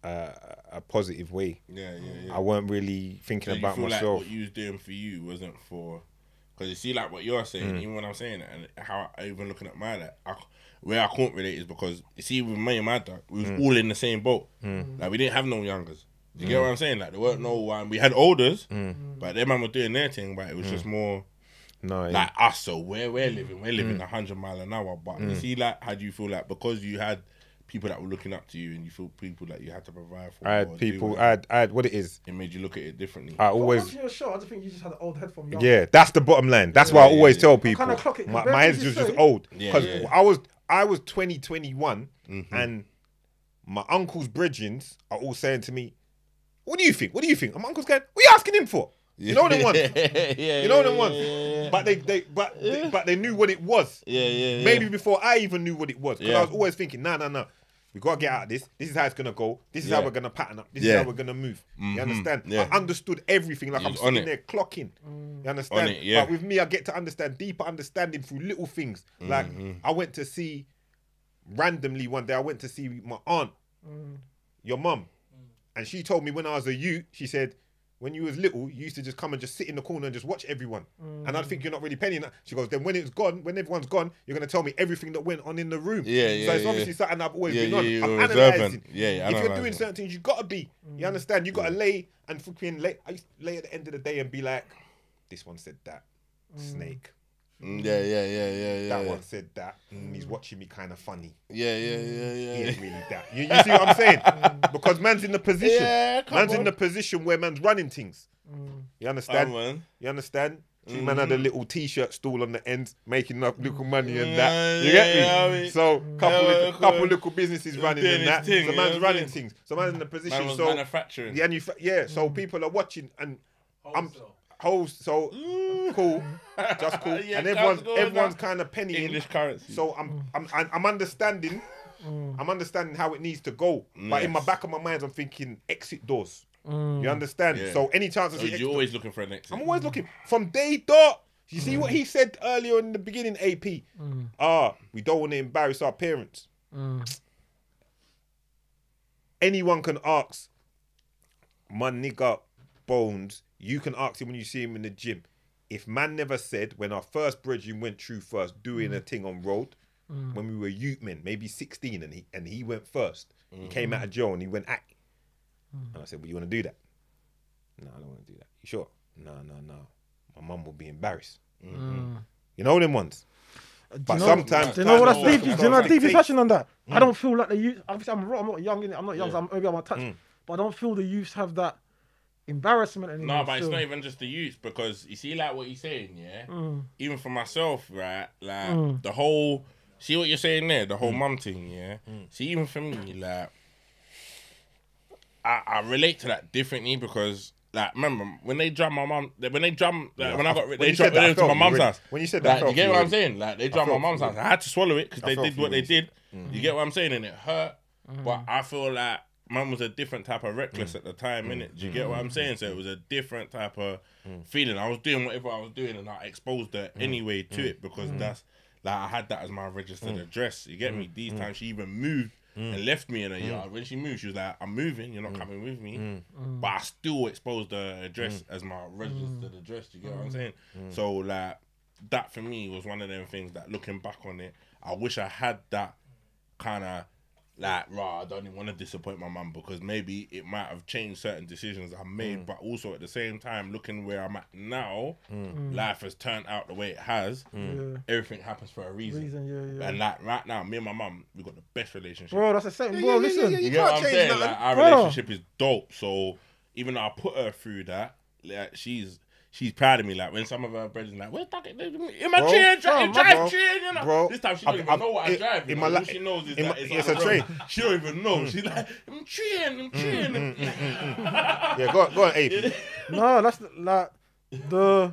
a positive way. Yeah. I weren't really thinking about myself. Like what you was doing for you wasn't for, because you see, like what you're saying, even when I'm saying it, and how I even looking at my dad, where I can't relate is because you see, with me and my dad, we was all in the same boat. Like we didn't have no youngers. Do you get what I'm saying? Like there weren't no one. We had olders, but their man were doing their thing, but it was just more. No, like us, so we're living 100 miles an hour. But you see, like, how do you feel like because you had people that were looking up to you and you feel people that you had to provide for? I had people. I had what it is. It made you look at it differently. I always. Watching your show, I just think you just had an old head from young. Yeah, that's the bottom line. That's why I always tell people. I clock it, my head's just old because I was 21, and my uncle's bridgings are all saying to me, "What do you think? What do you think?" And my uncle's going, "What are you asking him for?" You know them ones. You know them ones. But they knew what it was. Maybe before I even knew what it was. Because I was always thinking, nah. We gotta get out of this. This is how it's gonna go. This is how we're gonna pattern up. This is how we're gonna move. You understand? I understood everything. Like I'm sitting there clocking. You understand? But with me, I get to understand deeper understanding through little things. Like I went to see randomly one day. I went to see my aunt, your mum, and she told me when I was a youth. She said, when you was little, you used to just come and just sit in the corner and just watch everyone. And I think you're not really penning that. She goes, then when it's gone, when everyone's gone, you're going to tell me everything that went on in the room. So it's obviously something I've always been on. I'm analysing. If you're doing certain things, you got to be. You understand? You got to lay and fucking lay. I used to lay at the end of the day and be like, this one said that. Snake. That one said that. He's watching me kind of funny. He ain't really that. You see what I'm saying? Because man's in the position. Man's in the position where man's running things. You understand? You understand? Man had a little T-shirt stall on the end, making up little money and that. You get me? So couple little businesses running and that. So man's running things. So man's in the position. So manufacturing. So people are watching and I'm. So cool, just cool, and everyone's kind of pennying English currency. So I'm understanding, I'm understanding how it needs to go. But in my back of my mind, I'm thinking exit doors. You understand? So any chance I see, you're always looking for an exit. I'm always looking from day dot. You see what he said earlier in the beginning, AP. We don't want to embarrass our parents. Anyone can ask my nigga Bones. You can ask him when you see him in the gym. If man never said, when our first brethren went through first, doing a thing on road, when we were youth men, maybe 16, and he went first. He came out of jail and he went at. And I said, well, you want to do that? No, I don't want to do that. You sure? No. My mum will be embarrassed. You know them ones? But sometimes... Do you know what that's deep? Do you know how deep is touching on that? I don't feel like the youth... Obviously, I'm not young, innit? I'm not young, so maybe I'm attached. But I don't feel the youths have that embarrassment anymore. No, but it's not even just the youth, because you see, like what you're saying, even for myself, right? Like the whole, see what you're saying there, the whole mum thing, See, even for me, like I relate to that differently because, like, remember when they drummed my mum, when I got they drummed it to my mum's house. When you said that, you get what I'm saying? Like they drummed my mum's house. I had to swallow it because they did what they did. You get what I'm saying? And it hurt, but I feel like mum was a different type of reckless at the time, innit? Do you get what I'm saying? So it was a different type of feeling. I was doing whatever I was doing and I exposed her anyway to it because that's, like, I had that as my registered address. You get me? These times she even moved and left me in a yard. When she moved, she was like, I'm moving, you're not coming with me. But I still exposed her address as my registered address. Do you get what I'm saying? So, like, that for me was one of them things that looking back on it, I wish I had that kind of like, I don't even want to disappoint my mum because maybe it might have changed certain decisions I made, but also at the same time, looking where I'm at now, life has turned out the way it has. Everything happens for a reason. And like right now, me and my mum, we got the best relationship. Bro, that's the same. Bro, listen. You get what I'm saying? Like, our relationship is dope. So even though I put her through that, like, she's proud of me. Like when some of her brothers like, "Where's that? In my train, drive train, you know." Bro, this time she don't even know what I drive. In my life, she knows is that it's a train. She don't even know. She's like, "I'm train." Yeah, go on, Ape. No, that's like the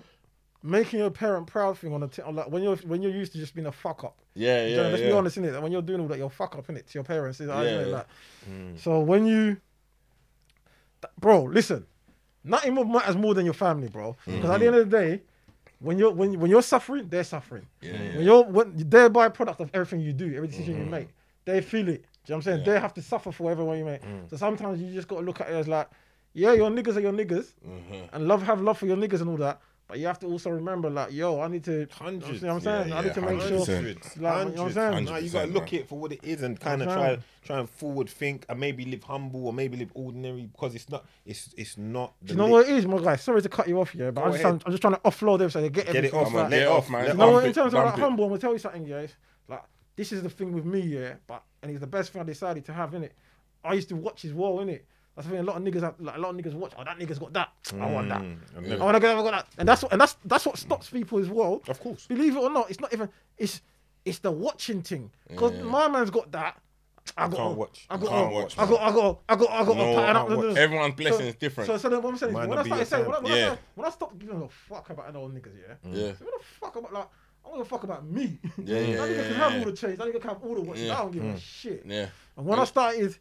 making your parent proud thing on the like when you're used to just being a fuck up. Yeah. Let's be honest, innit? When you're doing all that, you're fuck up, innit, to your parents. So when you, bro, listen. Nothing matters more than your family, bro. Because at the end of the day, when you're suffering, they're suffering. When they're byproduct of everything you do, every decision you make. They feel it. Do you know what I'm saying? They have to suffer for every one you make. So sometimes you just got to look at it as like, yeah, your niggas are your niggas, and have love for your niggas and all that. But you have to also remember, like, yo, I need to. Hundreds. You know what I'm saying? I need to make sure. Like, you know what I'm saying? No, you gotta look at it for what it is and kind of try and forward think and maybe live humble or maybe live ordinary because it's not. Do you know what it is, my guy? Sorry to cut you off here, but I'm just trying to offload it so they get it off, man. Let it off, man. You know what? In terms of like humble, I'm gonna tell you something, guys. Like, this is the thing with me, yeah. And it's the best thing I decided to have, innit. I used to watch his wall, innit. That's the thing. A lot of niggas watch. Oh, that nigga's got that. I want that. I want to get that. And that's what stops people as well. Of course. Believe it or not, it's not even. It's the watching thing. Because my man's got that. I can't watch. I got. Everyone's blessing is different. So then what I'm saying is, when I stopped giving a fuck about an old niggas, so what the fuck about like. I don't give a fuck about me. That nigga can have all the chains. That nigga can have all the watches. I don't give a shit. And when I started.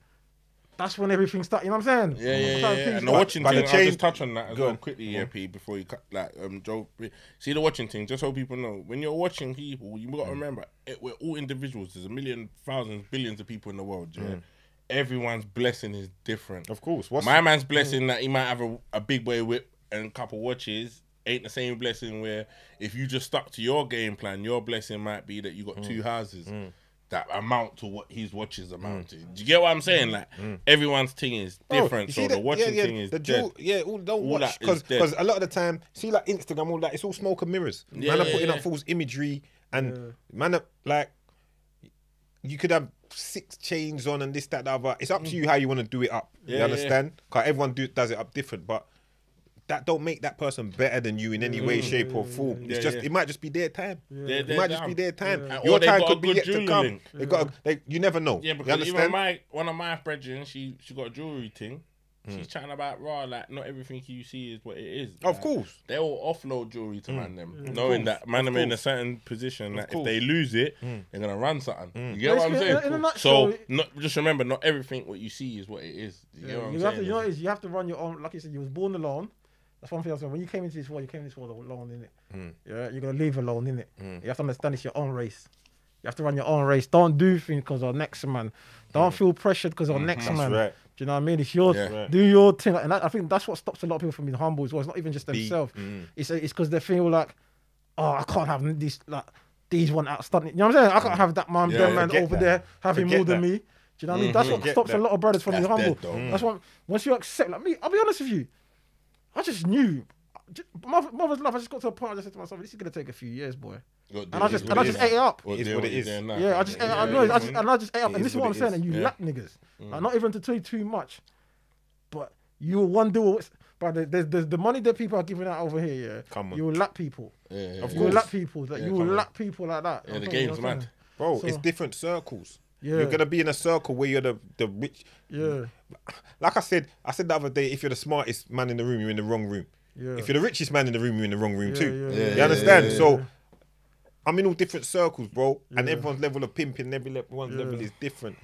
That's when everything started, you know what I'm saying? Yeah. And the watching thing, I'll just touch on that as well quickly, P, before you cut, like, Joe. See the watching thing, just so people know. When you're watching people, you got to remember, we're all individuals. There's a million, thousands, billions of people in the world, Everyone's blessing is different. Of course. My man's blessing that he might have a big boy whip and a couple watches ain't the same blessing where if you just stuck to your game plan, your blessing might be that you got 2 houses. That amount to what his watches amount to. Do you get what I'm saying? Like everyone's thing is different, so the watching thing is dead. Don't watch because a lot of the time, see like Instagram, all that, it's all smoke and mirrors. Man are putting up false imagery and man are like, you could have 6 chains on and this, that, the other. It's up to you how you want to do it up. You understand? Because everyone does it up different, but that don't make that person better than you in any way, shape, or form. It's just it might just be their time. It might just be their time. Your time could be yet to come. You never know. Yeah, because even one of my brethren, she got a jewelry thing. She's chatting about like not everything you see is what it is. Of course, they will offload jewelry to knowing that man are in a certain position that if they lose it, they're gonna run something. You get what I'm saying? So just remember, not everything what you see is what it is. You get what I'm saying? You have to run your own. Like you said, you was born alone. That's one thing I was saying. When you came into this world, alone, innit? Yeah, you're gonna leave alone, innit? You have to understand it's your own race. You have to run your own race. Don't do things because of next man. Don't feel pressured because of next man. Right. Do you know what I mean? It's yours. Do your thing. And I think that's what stops a lot of people from being humble as well. It's not even just themselves. It's because they feel like, oh, I can't have these one outstanding. You know what I'm saying? I can't have that man over there having more than me. Do you know what I mean? That's what stops a lot of brothers from being humble. That's what, once you accept, like me, I'll be honest with you. I just knew. Mother's love, I just got to a point I just said to myself, this is going to take a few years, boy. And I just ate it up. It is what it is. Yeah, I just ate it up. And this is what I'm saying, and you lack niggas. Like, not even to tell you too much, but you will one do. But there's the money that people are giving out over here, Come on. You will lack people. Of course. You will lack people. You will lack people like that. Yeah, the game's mad. Bro, it's different circles. You're going to be in a circle where you're the rich. Yeah. Like I said the other day, if you're the smartest man in the room, you're in the wrong room. Yeah. If you're the richest man in the room, you're in the wrong room too. You understand? So I'm in all different circles, bro. And everyone's level of pimping, everyone's level is different.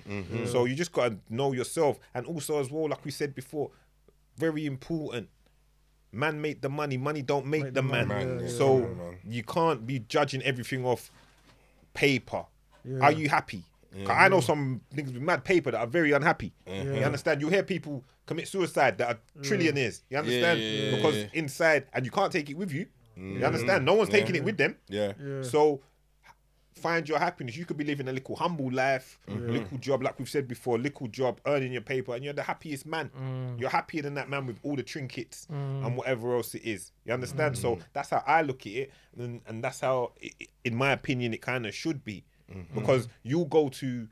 So you just got to know yourself. And also as well, like we said before, very important. Man make the money. Money don't make the man. So you can't be judging everything off paper. Are you happy? I know some niggas with mad paper that are very unhappy. You understand? You hear people commit suicide that are trillionaires. You understand? Because inside, and you can't take it with you. You understand? No one's taking it with them. So find your happiness. You could be living a little humble life, a little job, like we've said before, little job, earning your paper, and you're the happiest man. You're happier than that man with all the trinkets and whatever else it is. You understand? So that's how I look at it, and that's how, in my opinion, it kind of should be. Because you go to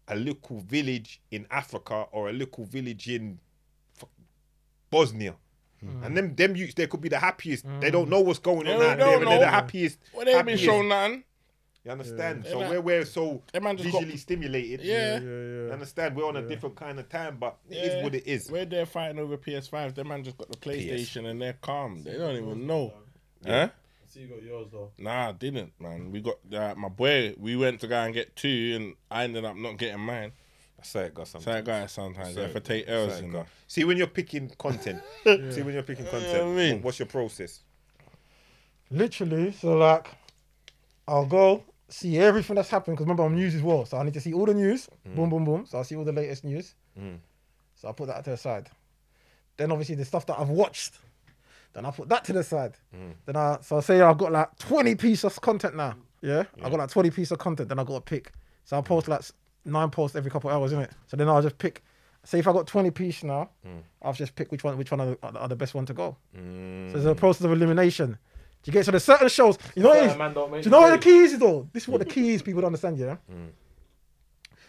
a little village in Africa or a little village in Bosnia, and them youths, they could be the happiest. They don't know what's going on out there, and they're the happiest. Well, they ain't been shown nothing. You understand? So we're so visually stimulated. You understand? We're on a different kind of time, but it is what it is. We're there fighting over PS5. Them man just got the PlayStation and they're calm. They don't even know. Huh? So you got yours though? Nah, I didn't, man. We got my boy. We went to go and get 2, and I ended up not getting mine. I say it, guys. Sometimes. If I take L's, you know. See when you're picking content. What's your process? Literally, so like, I'll go see everything that's happened, because remember I'm news as well, so I need to see all the news. Boom, boom, boom. So I'll see all the latest news. So I'll put that to the side. Then obviously the stuff that I've watched, then I'll put that to the side. Then so say I've got like 20 pieces of content now. Yeah? I've got like 20 pieces of content, then I've got to pick. So I'll post like 9 posts every couple of hours, innit? So then I'll just pick. Say if I got 20 pieces now, I'll just pick which one are the best one to go. So there's a process of elimination. Do you get, so there's certain shows, you know what it is? Do you know what the key is though? This is what the key is, people don't understand, yeah?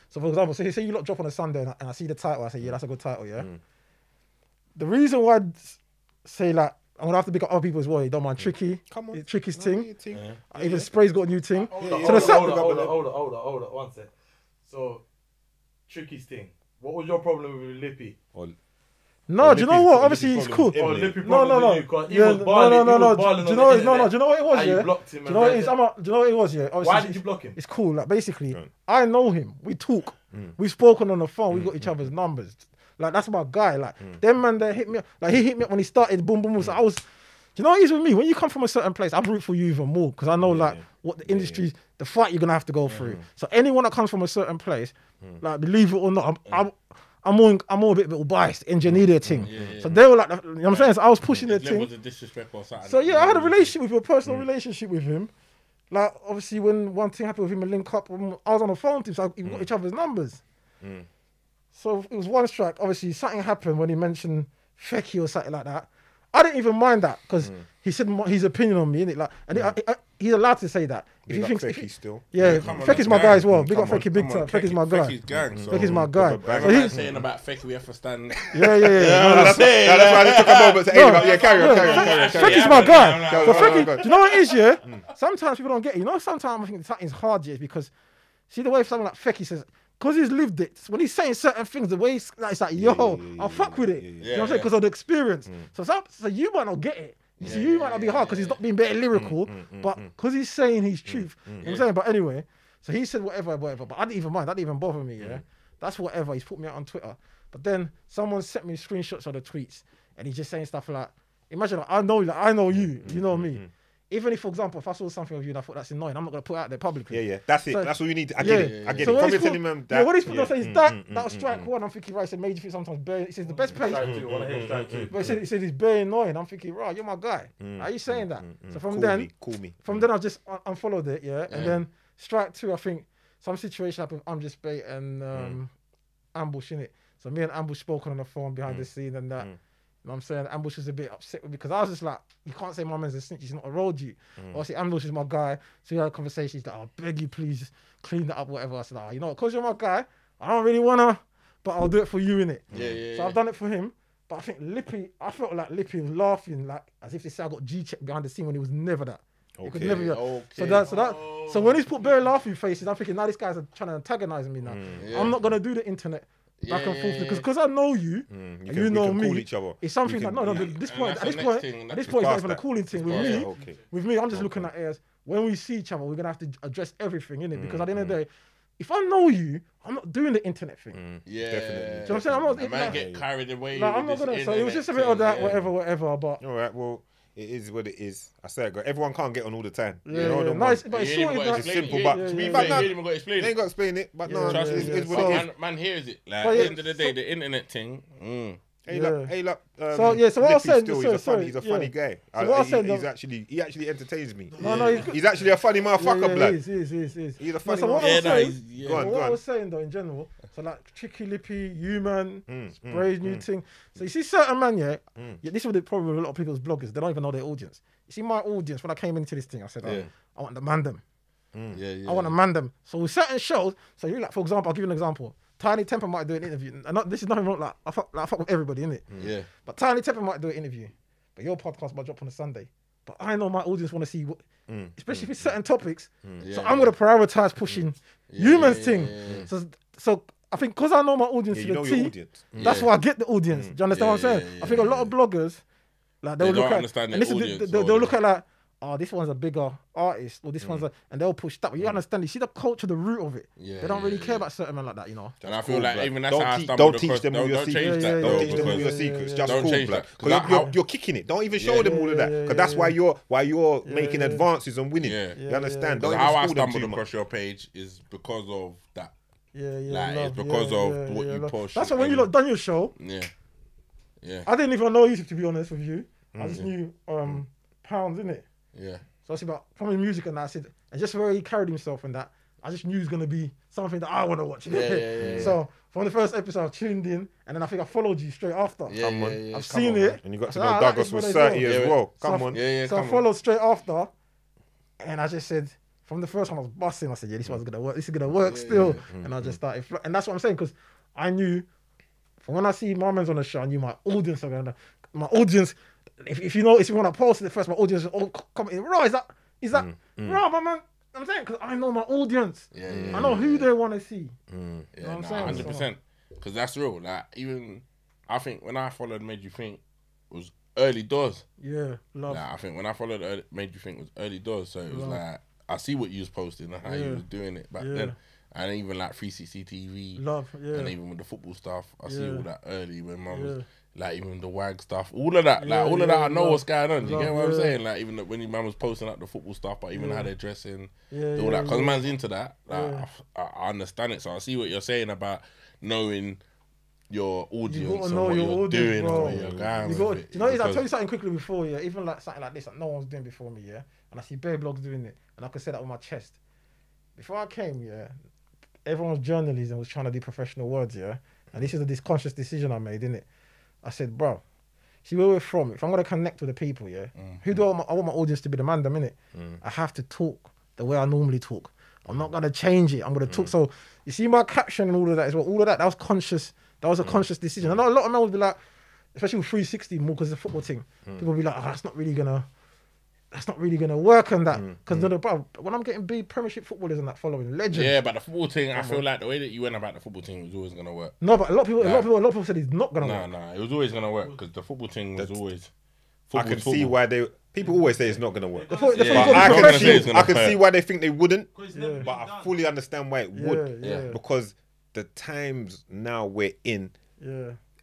So for example, say you lot drop on a Sunday and I see the title, I say, yeah, that's a good title, yeah? The reason why I'd say like, I'm gonna have to pick up other people as well, you don't mind Tricky, Come on. Tricky's thing. Yeah. Even Spray's got a new thing. Hold on, one sec. So, Tricky's thing. What was your problem with Lippy? No, do you know what? Obviously, it's cool. Oh, Lippy No. problem with you, 'cause he was balling, Do you know what? No. Do you know what it was? and you Yeah. blocked him. Do you know what it is? Do you know what it was? Yeah. Obviously, Why did you block him? It's cool. Like basically, I know him. We talk. We've spoken on the phone. We got each other's numbers. Like that's my guy. Like them man, they hit me up. Like he hit me up when he started. Boom, boom, boom. So I was. Do you know what it is with me? When you come from a certain place, I root for you even more because I know like what the industry, the fight you're gonna have to go through. So anyone that comes from a certain place, like believe it or not, I'm more a bit biased, engineer thing. So they were like, you know what I'm saying? So I was pushing their thing. Disrespect or something. So yeah, I had a relationship with him, a personal relationship with him. Like obviously when one thing happened with him and link up, I was on the phone to him, so we got each other's numbers. So it was one strike. Obviously something happened when he mentioned Fecky or something like that. I didn't even mind that because he said his opinion on me, innit? Like, and he's allowed to say that. If he thinks Fecky still. Yeah, Fecky's my guy as well. Big up Fecky, big time. Fecky's my guy. Fecky's gang. Fecky's my guy. So he's saying about Fecky, we have to stand. Yeah. That's why I just took a moment to aim him up. Yeah, carry on. Fecky's my guy. So Fecky, do you know what it is, yeah? Sometimes people don't get it. You know, sometimes I think something's hard, yeah, because see the way someone like Fecky says, because he's lived it, when he's saying certain things, the way he's like, it's like, yo, I'll fuck with it. You know what I'm saying? Because of the experience. So you might not get it. So you might not be hard because he's not being very lyrical, but because he's saying his truth. You know what I'm saying? But anyway, so he said whatever. But I didn't even mind. That didn't even bother me, yeah? That's whatever. He's put me out on Twitter. But then someone sent me screenshots of the tweets and he's just saying stuff like, imagine, like, I know you, you know me. Even if, for example, if I saw something of you and I thought that's annoying, I'm not going to put it out there publicly. Yeah. That's it. So, that's all you need. I get it. I get so it. From you telling him that. Yeah, what he's put saying is that was strike one. I'm thinking, right, it made you feel sometimes very, he says the best place. But he said he's very annoying. I'm thinking, right, you're my guy. Are you saying that? So from then, from then I just unfollowed it, yeah. And then strike two, I think some situation happened. I'm just bait and Ambush in it. So me and Ambush spoken on the phone behind the scene and that. You know what I'm saying? Ambush was a bit upset with me because I was just like, you can't say my man's a snitch, he's not a road you. Obviously, Ambush is my guy. So we had a conversation, he's like, I beg you, please clean that up, whatever. I said, you know what, because you're my guy, I don't really want to, but I'll do it for you, innit? So I've done it for him. But I think Lippy, I felt like Lippy was laughing, like as if they say I got G-checked behind the scene when he was never that. He could never. So when he's put bare laughing faces, I'm thinking, now this guy's trying to antagonize me now. I'm not going to do the internet back and forth because I know you, and you know me. Call each other. It's something like no. At this point, it's not even a calling thing with me. With me, I'm just looking at it as when we see each other, we're gonna have to address everything, innit? Because at the end of the day, if I know you, I'm not doing the internet thing. Yeah, definitely. Do you know what I'm saying? I'm not. I might get carried away. No, I'm not gonna. So it was just a bit of that, whatever. But all right, well. It is what it is. I say, everyone can't get on all the time. Nice, but it's simple. But you ain't got to explain it. They ain't got to explain it. But no, it's what it is. Man hears it. Like at the end of the day, the internet thing. Hey, look, hey, look. So what I was saying, still, he's a funny guy. So what I said, he actually entertains me. No, he's actually a funny motherfucker, blood. He is. He's a funny motherfucker. Go on. What I was saying though, in general, so like Tricky Lippy, Human, Spray's new thing. So you see certain man, yeah, this is the problem with a lot of people's bloggers. They don't even know their audience. You see my audience, when I came into this thing, I said, I want to man them. I want to man them. So with certain shows, so you like, for example, I'll give you an example. Tiny Temper might do an interview. And this is nothing wrong, like I fuck with everybody, innit? Yeah. But Tiny Temper might do an interview. But your podcast might drop on a Sunday. But I know my audience want to see what, especially with certain topics. So I'm going to prioritize pushing Human's thing. So I think because I know my audience to the T, that's why I get the audience. Do you understand what I'm saying? I think a lot of bloggers, like they'll look at, and they'll look at like, oh, this one's a bigger artist, or this one's a, and they'll push that. But you understand, you see the culture, the root of it. They don't really care about certain men like that, you know. And I feel like even that's how I stumbled don't across. teach them all your secrets. Don't teach them all your secrets. Just cool, blood. You're kicking it. Don't even show them all of that, because that's why you're making advances and winning. You understand? Because how I stumbled across your page is because of that. Like it's because of what you post. That's why when you done your show. I didn't even know you, to be honest with you. I just knew Pounds, innit? Yeah. So I said about from the music and that, I said, and just where he carried himself and that, I just knew it was gonna be something that I want to watch. So from the first episode, I tuned in, and then I think I followed you straight after. I've seen it, and you got to know Douglas was 30 as well. Come on. So I followed straight after, and I just said, from the first one I was busting. I said, this one's gonna work. This is gonna work still. And I just started, and that's what I'm saying, because I knew from when I see my man's on the show, I knew my audience are gonna, my audience. If you notice, when I posted it first, my audience was all commenting, raw, is that raw, my man? I'm saying, because I know my audience. I know who they want to see. You know what I'm saying? 100%. Because that's real. Like, even, I think when I followed Made You Think, it was early doors. Yeah, love. Like, I think when I followed Made You Think, it was early doors. So it was like, I see what you was posting and how you was doing it back then. And even like 360 TV. Love, and even with the football stuff, I see all that early when mum was, like even the WAG stuff, all of that, like all of that, I know what's going on. You get what I'm saying? Like even when your mum was posting up the football stuff, but even how they're dressing, all that, because man's into that. Like I understand it, so I see what you're saying about knowing your audience and what you're doing and what you're going with it. You know, I'll tell you something quickly before, even like something like this that no one's doing before me, and I see bare blogs doing it, and I can say that with my chest. Before I came, everyone's journalism was trying to do professional words, and this is this conscious decision I made, innit? I said, bro, see where we're from. If I'm gonna connect with the people, who do I want my audience to be? The man, innit? I have to talk the way I normally talk. I'm not gonna change it. I'm gonna talk. So you see my caption and all of that as well. All of that, that was conscious. That was a conscious decision. I know a lot of men would be like, especially with 360 more because it's a football thing. People will be like, that's not really gonna work on that, because bro, when I'm getting big Premiership footballers and that following legends. Yeah, but the football thing, I feel like the way that you went about the football thing was always gonna work. No, but a lot of people said it's not gonna work. Nah, it was always gonna work because the football thing was always. I can see why people always say it's not gonna work. I can see why they think they wouldn't, but I fully understand why it would. Because the times now we're in.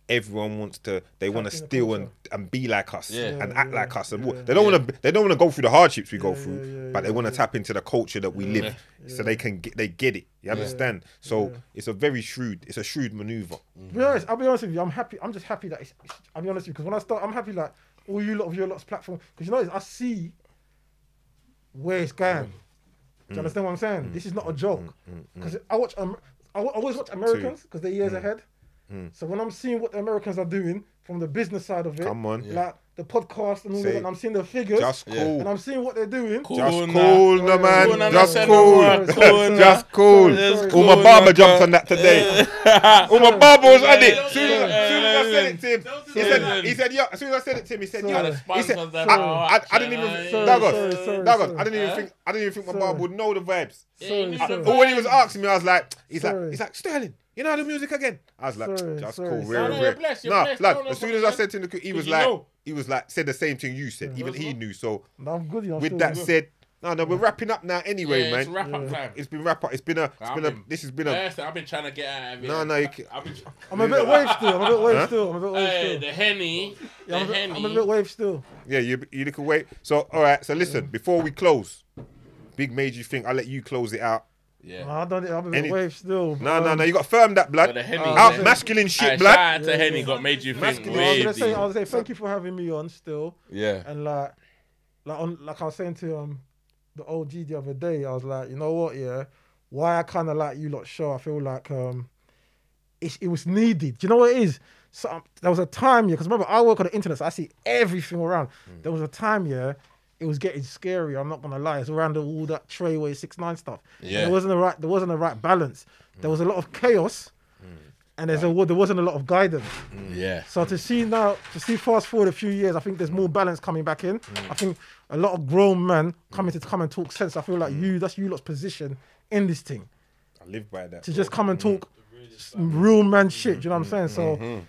Everyone wants to. They want to steal and be like us and act like us. And they don't want to. They don't want to go through the hardships we go through, but they want to tap into the culture that we live, so they can get. They get it. You understand? So it's a very shrewd. It's a shrewd maneuver. I'll be honest with you. I'm happy. I'm just happy that I'll be honest with you, because when I start, I'm happy like all you lot of your lot's platform, because you know I see where it's going. Do you understand what I'm saying? This is not a joke. Because I always watch Americans because they're years ahead. So when I'm seeing what the Americans are doing from the business side of it, like the podcast and all that, and I'm seeing the figures, just cool, and I'm seeing what they're doing. Just cool, no man, just cool, just cool. All my barber jumped on that today. All my barber was on it. As soon as I said it to him, he said, yeah. As soon as I said it to him, he said, yeah. He said, I didn't even, Douglas, I didn't even think my barber would know the vibes. But when he was asking me, I was like, he's like Sterling, you know how to music again? I was like, just cool, real. No, lad, as soon as I said to him, he was like, said the same thing you said. Even he knew. So with that said, no, we're wrapping up now anyway, man. It's wrap up time. It's been wrap up. This has been a. I've been trying to get out of it. No, I'm a bit wave still. The Henny. I'm a bit wave still. Yeah, you look away. So all right. So listen, before we close, Big Made You Think. I'll let you close it out Yeah. I done it. I'm a bit wave still. No. You got to firm that blood. The Henny, Out masculine shit, blood. Shout out to Henny. Got made you think. I was gonna say thank you for having me on still. Yeah. And like I was saying to the OG the other day, I was like, you know what, yeah, why I kind of like you lot show, I feel like it was needed. Do you know what it is? So there was a time, yeah, because remember I work on the internet, so I see everything around. There was a time, yeah, it was getting scary. I'm not gonna lie. It's around all that Treyway 6ix9ine stuff. Yeah. There wasn't a right balance. There was a lot of chaos, and there wasn't a lot of guidance. Yeah. So to see fast forward a few years, I think there's more balance coming back in. I think a lot of grown men come and talk sense. I feel like that's you lot's position in this thing. I live by that. To just come and talk real man shit. Do you know what I'm saying? So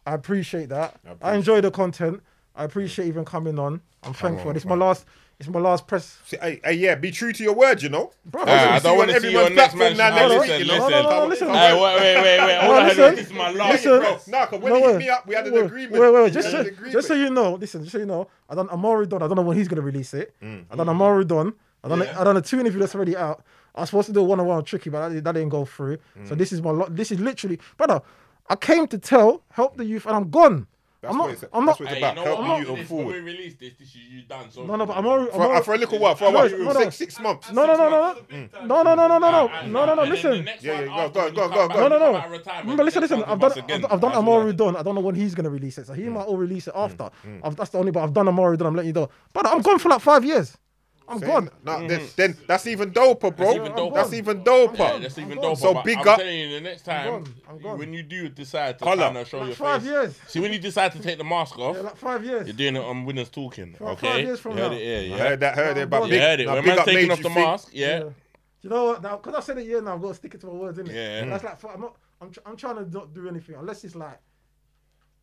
I appreciate that. I enjoy the content. I appreciate even coming on. I'm thankful. It's my last press. See, yeah, be true to your word, you know. Bro, I don't want to see your next match. Listen. Listen. Hey, wait. This is my last. No, because when he hit me up, we had an agreement. Wait. Just so you know, listen. Just so you know, I done Amari Don. I don't know when he's gonna release it. I done Amari Don. I done a 2 interview that's already out. I was supposed to do a 1-on-1 Tricky, but that didn't go through. So this is this is literally, brother. I came to help the youth, and I'm gone. That's what it's about. Help you forward. When we release this is you done. So No, but I'm already for a little while. For a while. 6 months. No. Listen. Yeah. Go. No. Remember, listen. I've done Amari Don. I don't know when he's gonna release it, so he might all release it after. That's the only. But I've done Amari Don. I'm letting you know. But I'm gone for like 5 years. I'm gone. No, then that's even doper, bro. That's even doper. Yeah, that's even doper. So big I'm up. telling you, the next time I'm gone. when you do decide to Colour. kind of show Like your 5 face. years. See, when you decide to take the mask off, Yeah, like 5 years. you're doing it on Winners Talking. For 5 Okay, years from you heard now. it here. Yeah, Heard it. But you heard it. When man's taking off the mask, You know what? Now, because I said it here now, I've got to stick it to my words, innit? Yeah. That's like I'm trying to not do anything unless it's like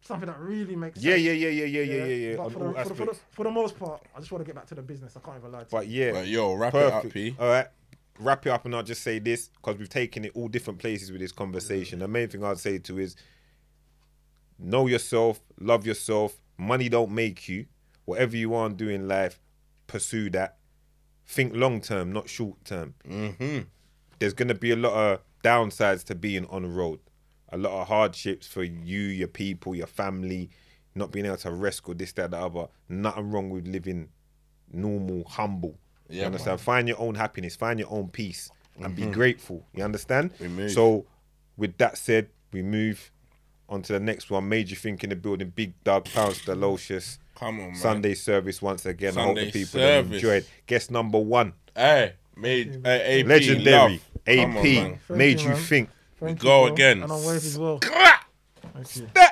something that really makes sense. Yeah. But On all aspects. for the most part, I just want to get back to the business. I can't even lie to you. But yeah. But yo, wrap Perfect. it up, P. All right. Wrap it up, and I'll just say this because we've taken it all different places with this conversation. The main thing I'd say to is know yourself, love yourself. Money don't make you. Whatever you want to do in life, pursue that. Think long term, not short term. There's gonna be a lot of downsides to being on the road. A lot of hardships for you, your people, your family, not being able to rest or this, that, the other. Nothing wrong with living normal, humble. You understand? Man. Find your own happiness, find your own peace, and be grateful. You understand? So, with that said, we move on to the next one. Madeyouthink in the building. Big Doug, Pounce Delocious. Come on, man. Sunday service once again. I hope the people service. enjoyed. Guest number 1. Hey, AP, legendary. Love. AP, Madeyouthink. Thank Go you, again. And I'm waving as well. Step.